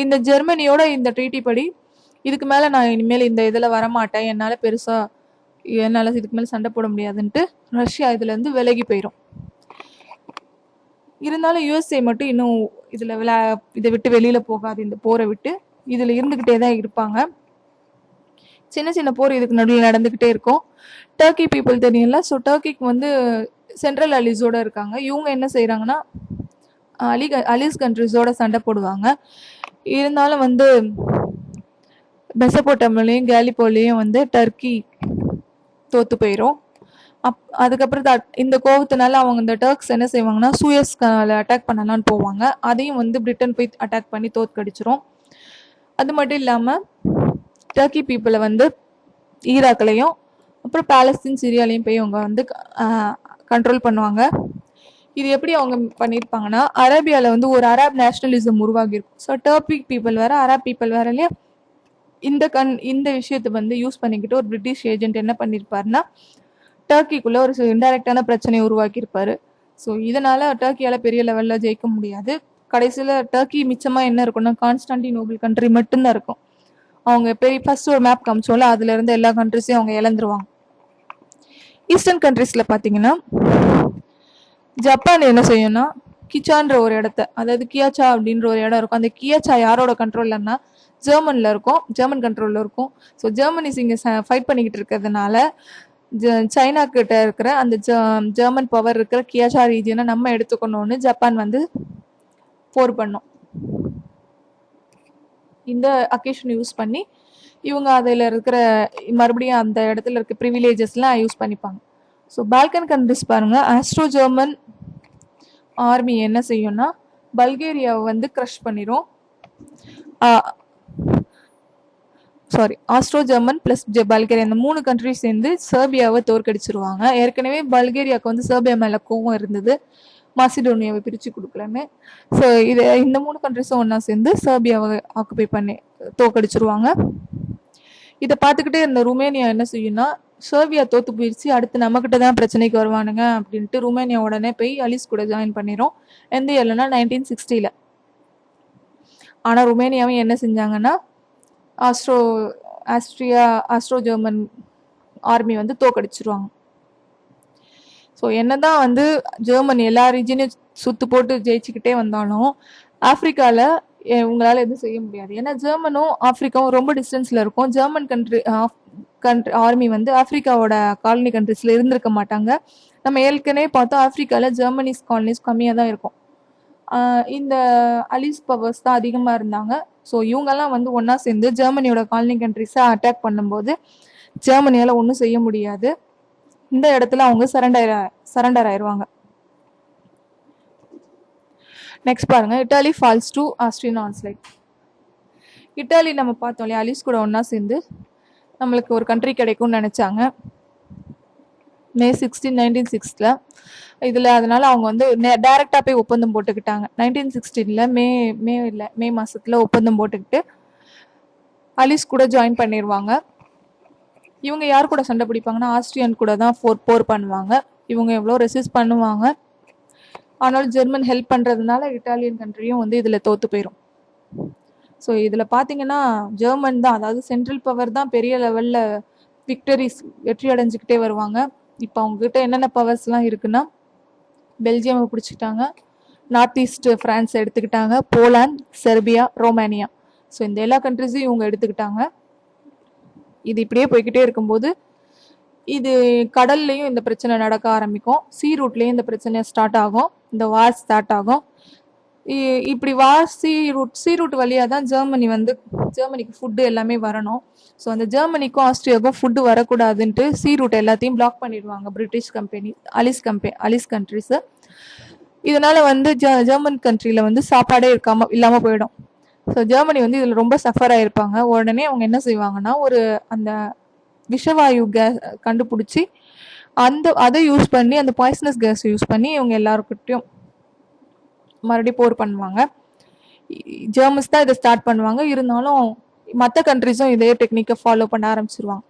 இந்த ஜெர்மனியோட இந்த ட்ரீட்டி படி இதுக்கு மேலே நான் இனிமேல் இந்த இதில் வரமாட்டேன், என்னால் இதுக்கு மேலே சண்டை போட முடியாதுன்ட்டு ரஷ்யா இதுலேருந்து விலகி போயிடும். இருந்தாலும் யுஎஸ்ஏ மட்டும் இன்னும் இதில் இதை விட்டு வெளியில் போகாது. இந்த போரை விட்டு இதில் இருந்துக்கிட்டே தான் இருப்பாங்க. சின்ன சின்ன போர் இதுக்கு நடுவில் நடந்துக்கிட்டே இருக்கும். டர்க்கி பீப்புள் தெரியல. ஸோ டர்க்கிக்கு வந்து சென்ட்ரல் அலிஸோட இருக்காங்க. இவங்க என்ன செய்கிறாங்கன்னா அலிஸ் கண்ட்ரிஸோட சண்டை போடுவாங்க. இருந்தாலும் வந்து மெசபோட்டமிலையும் கேலிப்போலையும் வந்து டர்க்கி தோத்து போயிடும். அதுக்கப்புறம் இந்த கோவத்தினால அவங்க இந்த டர்க்ஸ் என்ன செய்வாங்கன்னா சூயஸ் அட்டாக் பண்ணலான்னு போவாங்க. அதையும் வந்து பிரிட்டன் போய் அட்டாக் பண்ணி தோற்கடிச்சிரும். அது மட்டும் இல்லாமல் டர்க்கி பீப்புளை வந்து ஈராக்லையும் அப்புறம் பாலஸ்தீன் சிரியாலையும் போய் அவங்க வந்து கண்ட்ரோல் பண்ணுவாங்க. இது எப்படி அவங்க பண்ணியிருப்பாங்கன்னா அரேபியாவில் வந்து ஒரு அரேப் நேஷனலிசம் உருவாகியிருக்கும். ஸோ டர்க்கி பீப்புள் வேற அரேப் பீப்புள் வேற இல்லையா. இந்த விஷயத்தை வந்து யூஸ் பண்ணிக்கிட்டு ஒரு பிரிட்டிஷ் ஏஜென்ட் என்ன பண்ணியிருப்பாருன்னா டர்க்கிக்குள்ள ஒரு இன்டைரக்டான பிரச்சனையை உருவாக்கியிருப்பாரு. ஸோ இதனால டர்க்கியால் பெரிய லெவலில் ஜெயிக்க முடியாது. கடைசியில் டர்க்கி மிச்சமாக என்ன இருக்குன்னா கான்ஸ்டான்டினோபிள் கண்ட்ரி மட்டும்தான் இருக்கும். அவங்க ஃபர்ஸ்ட் ஒரு மேப் காமிச்சோம்ல, அதுல இருந்து எல்லா கண்ட்ரிஸையும் அவங்க இழந்துருவாங்க. ஈஸ்டர்ன் கண்ட்ரிஸ்ல பாத்தீங்கன்னா ஜப்பான் என்ன செய்யும்னா கிச்சான்ற ஒரு இடத்த, அதாவது கியாச்சா அப்படின்ற ஒரு இடம் இருக்கும். அந்த கியாச்சா யாரோட கண்ட்ரோல்லன்னா ஜெர்மன்ல இருக்கும், ஜெர்மன் கண்ட்ரோல்ல இருக்கும். ஸோ ஜெர்மனிஸ் இங்க ஃபைட் பண்ணிக்கிட்டு இருக்கிறதுனால சைனா கிட்ட இருக்கிற அந்த ஜெர்மன் பவர் இருக்கிற கியாச்சா ரீஜியனை நம்ம எடுத்துக்கணும்னு ஜப்பான் வந்து போர் பண்ணும். இந்த அக்கேஷன் யூஸ் பண்ணி இவங்க அதில் இருக்கிற மறுபடியும் அந்த இடத்துல இருக்க ப்ரிவிலேஜஸ்லாம் யூஸ் பண்ணிப்பாங்க. ஸோ பால்கன் கண்ட்ரிஸ் பாருங்க, ஆஸ்ட்ரோ ஜெர்மன் ஆர்மி என்ன செய்யும்னா பல்கேரியாவை வந்து க்ரஷ் பண்ணிடும். ஆஸ்ட்ரோ ஜெர்மன் பிளஸ் பல்கேரியா இந்த 3 கண்ட்ரிஸ் சேர்ந்து சர்பியாவை தோற்கடிச்சிருவாங்க. ஏற்கனவே பல்கேரியாவுக்கு வந்து சர்பியா மேலே கோவம் இருந்தது, மாசிடோனியாவை பிரித்து கொடுக்கலன்னு. ஸோ இந்த 3 கண்ட்ரிஸும் ஒன்றா சேர்ந்து சர்பியாவை ஆக்குபை பண்ணி தோற்கடிச்சிருவாங்க. இதை பார்த்துக்கிட்டே இருந்த ருமேனியா என்ன செய்யும்னா சர்பியா தோத்து போயிடுச்சு, அடுத்து நம்மக்கிட்ட தான் பிரச்சனைக்கு வருவானுங்க அப்படின்ட்டு ருமேனியா உடனே போய் அலிஸ் கூட ஜாயின் பண்ணிடும். எந்த இயர்லன்னா 1960. ஆனால் ருமேனியாவும் என்ன செஞ்சாங்கன்னா ஆஸ்ட்ரோ ஜெர்மன் ஆர்மி வந்து தோக்கடிச்சிருவாங்க. ஸோ என்னதான் வந்து ஜெர்மன் எல்லா ரீஜனையும் சுத்து போட்டு ஜெயிச்சுக்கிட்டே வந்தாலும் ஆப்பிரிக்காவில் உங்களால் எதுவும் செய்ய முடியாது. ஏன்னா ஜெர்மனும் ஆப்பிரிக்காவும் ரொம்ப டிஸ்டன்ஸில் இருக்கும். ஜெர்மன் ஆர்மி வந்து ஆப்பிரிக்காவோட காலனி கண்ட்ரிஸில் இருந்திருக்க மாட்டாங்க. நம்ம ஏற்கனவே பார்த்தோம் ஆப்பிரிக்காவில் ஜெர்மனிஸ் காலனிஸ் கம்மியாக தான் இருக்கும். இந்த அலிஸ் பவர்ஸ் தான் அதிகமாக இருந்தாங்க. ஸோ இவங்கெல்லாம் வந்து ஒன்றா சேர்ந்து ஜெர்மனியோட காலனி கண்ட்ரிஸை அட்டாக் பண்ணும்போது ஜெர்மனியால் ஒன்றும் செய்ய முடியாது. இந்த இடத்துல அவங்க சரண்டர் ஆயிடுவாங்க. நெக்ஸ்ட் பாருங்க, Italy falls to Austrian onslaught. Italy நம்ம பார்த்தோம் இல்லையா, அலிஸ் கூட ஒன்றா சேர்ந்து நம்மளுக்கு ஒரு கண்ட்ரி கிடைக்கும்னு நினச்சாங்க May 16, 1960. இதில் அதனால அவங்க வந்து டைரெக்டாக போய் ஒப்பந்தம் போட்டுக்கிட்டாங்க. 1916 மே மாதத்தில் ஒப்பந்தம் போட்டுக்கிட்டு அலிஸ் கூட ஜாயின் பண்ணிடுவாங்க. இவங்க யார் கூட சண்டை பிடிப்பாங்கன்னா ஆஸ்ட்ரியன் கூட தான் போர் பண்ணுவாங்க. இவங்க எவ்வளோ ரெசிஸ்ட் பண்ணுவாங்க, ஆனாலும் ஜெர்மன் ஹெல்ப் பண்ணுறதுனால இட்டாலியன் கண்ட்ரியும் வந்து இதில் தோற்று போயிடும். ஸோ இதில் பார்த்தீங்கன்னா ஜெர்மன் தான், அதாவது சென்ட்ரல் பவர் தான் பெரிய லெவலில் வெற்றி அடைஞ்சிக்கிட்டே வருவாங்க. இப்போ அவங்ககிட்ட என்னென்ன பவர்ஸ்லாம் இருக்குன்னா பெல்ஜியம் பிடிச்சிக்கிட்டாங்க, நார்த் ஈஸ்ட் ஃப்ரான்ஸ் எடுத்துக்கிட்டாங்க, போலாந்து, செர்பியா, ரோமானியா. ஸோ இந்த எல்லா கண்ட்ரிஸையும் இவங்க எடுத்துக்கிட்டாங்க. இது இப்படியே போய்கிட்டே இருக்கும்போது இது கடல்லையும் இந்த பிரச்சனை நடக்க ஆரம்பிக்கும், சீ ரூட்லேயும் இந்த பிரச்சனை ஸ்டார்ட் ஆகும், இந்த வார் ஸ்டார்ட் ஆகும். இப்படி வார் சீ ரூட் வழியாக தான் ஜெர்மனிக்கு ஃபுட்டு எல்லாமே வரணும். ஸோ அந்த ஜெர்மனிக்கும் ஆஸ்திரியாவுக்கும் ஃபுட்டு வரக்கூடாதுன்ட்டு சீ ரூட் எல்லாத்தையும் பிளாக் பண்ணிடுவாங்க பிரிட்டிஷ் கம்பெனி, அலிஸ் கண்ட்ரிஸு. இதனால வந்து ஜெர்மன் கண்ட்ரியில் வந்து சாப்பாடே இல்லாமல் போயிடும். ஸோ ஜெர்மனி வந்து இதில் ரொம்ப சஃபர் ஆகிருப்பாங்க. உடனே அவங்க என்ன செய்வாங்கன்னா அந்த விஷவாயு கேஸ் கண்டுபிடிச்சி அதை யூஸ் பண்ணி, அந்த பாய்சனஸ் கேஸ் யூஸ் பண்ணி இவங்க எல்லாருக்கிட்டையும் மறுபடியும் போர் பண்ணுவாங்க. ஜெர்மன்ஸ் தான் இதை ஸ்டார்ட் பண்ணுவாங்க. இருந்தாலும் மற்ற கண்ட்ரிஸும் இதே டெக்னிக்கை ஃபாலோ பண்ண ஆரம்பிச்சிருவாங்க.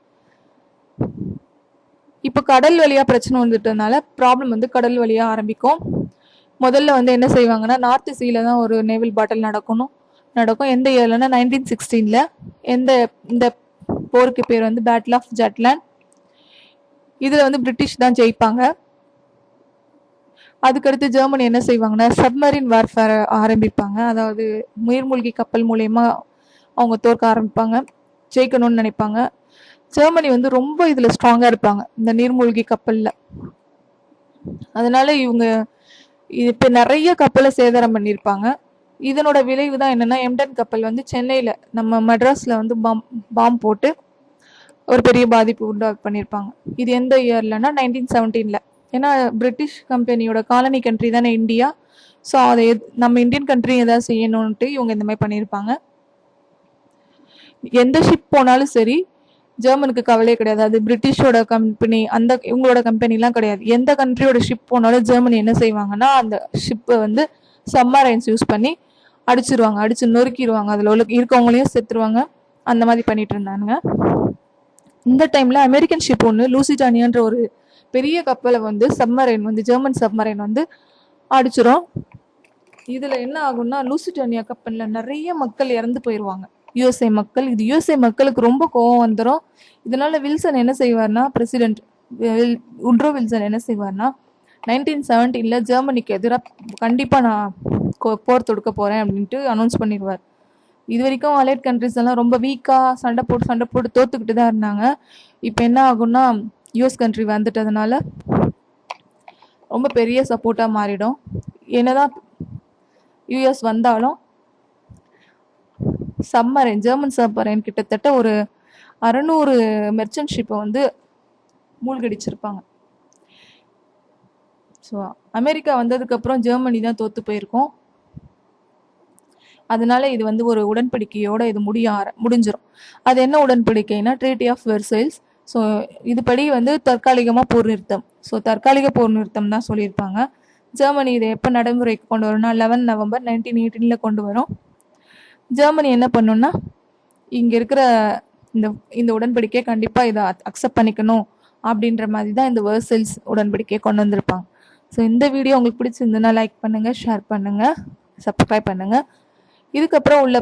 இப்போ கடல் வழியா பிரச்சனை வந்துட்டதுனால ப்ராப்ளம் வந்து கடல் வழியா ஆரம்பிக்கும். முதல்ல வந்து என்ன செய்வாங்கன்னா, நார்த் சீல தான் ஒரு நேவல் பேட்டில் நடக்கும். எந்த இயர்லன்னா 1916ல. இந்த போருக்கு பேர் வந்து பேட்டில் ஆஃப் ஜட்லாண்ட். இதுல வந்து பிரிட்டிஷ் தான் ஜெயிப்பாங்க. அதுக்கடுத்து ஜெர்மனி என்ன செய்வாங்கன்னா, சப்மரீன் வார்ஃபேர் ஆரம்பிப்பாங்க. அதாவது நீர்மூழ்கி கப்பல் மூலயமா அவங்க தோற்க ஆரம்பிப்பாங்க, ஜெயிக்கணும்னு நினைப்பாங்க. ஜெர்மனி வந்து ரொம்ப இதுல ஸ்ட்ராங்கா இருப்பாங்க இந்த நீர்மூழ்கி கப்பல்ல. அதனால இவங்க இப்ப நிறைய கப்பலை சேதாரம் பண்ணியிருப்பாங்க. இதனோட விளைவு தான் என்னன்னா, எம்டன் கப்பல் வந்து சென்னையில நம்ம மெட்ராஸ்ல வந்து பாம் போட்டு ஒரு பெரிய பாதிப்பு உண்டாக பண்ணியிருப்பாங்க. இது எந்த இயர்லன்னா 1917ல. ஏன்னா பிரிட்டிஷ் கம்பெனியோட காலனி கண்ட்ரி தானே இந்தியா. ஸோ அதை நம்ம இந்தியன் கண்ட்ரி ஏதாவது செய்யணும்ட்டு இவங்க இந்த மாதிரி பண்ணியிருப்பாங்க. எந்த ஷிப் போனாலும் சரி, ஜெர்மனுக்கு கவலையே கிடையாது. அது பிரிட்டிஷோட கம்பெனி, அந்த இவங்களோட கம்பெனிலாம் கிடையாது. எந்த கண்ட்ரியோட ஷிப் போனாலும் ஜெர்மனி என்ன செய்வாங்கன்னா, அந்த ஷிப்பை வந்து சம்மரைன்ஸ் யூஸ் பண்ணி அடிச்சிருவாங்க, அடிச்சு நொறுக்கிடுவாங்க, அதில் உள்ள இருக்கவங்களையும் செத்துருவாங்க. அந்த மாதிரி பண்ணிட்டு இருந்தானுங்க. இந்த டைம்ல அமெரிக்கன் ஷிப் ஒன்று லூசிடானியான்ற ஒரு பெரிய கப்பலை வந்து சப்மரைன் வந்து ஜெர்மன் சப்மரைன் வந்து அடிச்சிரும். இதுல என்ன ஆகும்னா, லூசிடானியா கப்பல்ல நிறைய மக்கள் இறந்து போயிடுவாங்க, யுஎஸ்ஏ மக்கள். இது யுஎஸ்ஏ மக்களுக்கு ரொம்ப கோவம் வந்துடும். இதனால வில்சன் என்ன செய்வார்னா, பிரசிடென்ட் உட்ரோ வில்சன் என்ன செய்வார்னா, 1917ல ஜெர்மனிக்கு எதிராக கண்டிப்பா நான் போர் தொடுக்க போறேன் அப்படின்ட்டு அனௌன்ஸ் பண்ணிடுவார். இது வரைக்கும் அலைட் கண்ட்ரிஸ் எல்லாம் ரொம்ப வீக்கா சண்டை போட்டு தோத்துக்கிட்டு தான் இருந்தாங்க. இப்போ என்ன ஆகும்னா, யூஎஸ் கண்ட்ரி வந்துட்டதுனால ரொம்ப பெரிய சப்போர்ட்டா மாறிடும். என்னதான் யூஎஸ் வந்தாலும் சப்மரைன், ஜெர்மன் சப்மரைன் கிட்டத்தட்ட ஒரு 600 மெர்ச்சன்ட் ஷிப்பை வந்து மூழ்கடிச்சிருப்பாங்க. ஸோ அமெரிக்கா வந்ததுக்கப்புறம் ஜெர்மனி தான் தோத்து போயிருக்கோம். அதனால இது வந்து ஒரு உடன்படிக்கையோட இது முடிஞ்சிடும். அது என்ன உடன்படிக்கைனா, ட்ரீட்டி ஆஃப் வெர்சைல்ஸ். ஸோ இதுபடி வந்து தற்காலிகமாக போர் நிறுத்தம். ஸோ தற்காலிக போர் நிறுத்தம் தான் சொல்லியிருப்பாங்க. ஜெர்மனி இதை எப்போ நடைமுறைக்கு கொண்டு வரும்னா 11 நவம்பர் 1918ல் கொண்டு வரும். ஜெர்மனி என்ன பண்ணுன்னா, இங்கே இருக்கிற இந்த உடன்படிக்கையை கண்டிப்பாக இதை அக்செப்ட் பண்ணிக்கணும் அப்படின்ற மாதிரி தான் இந்த வெர்சைல்ஸ் உடன்படிக்கையை கொண்டு வந்திருப்பாங்க. ஸோ இந்த வீடியோ உங்களுக்கு பிடிச்சிருந்ததுன்னா லைக் பண்ணுங்கள், ஷேர் பண்ணுங்கள், சப்ஸ்கிரைப் பண்ணுங்கள். இதுக்கப்புறம் உள்ள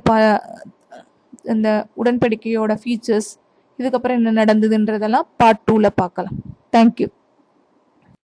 இந்த உடன்படிக்கையோட ஃபீச்சர்ஸ், இதுக்கப்புறம் என்ன நடந்ததுன்றதெல்லாம் பார்ட் 2ல பார்க்கலாம். தேங்க்யூ.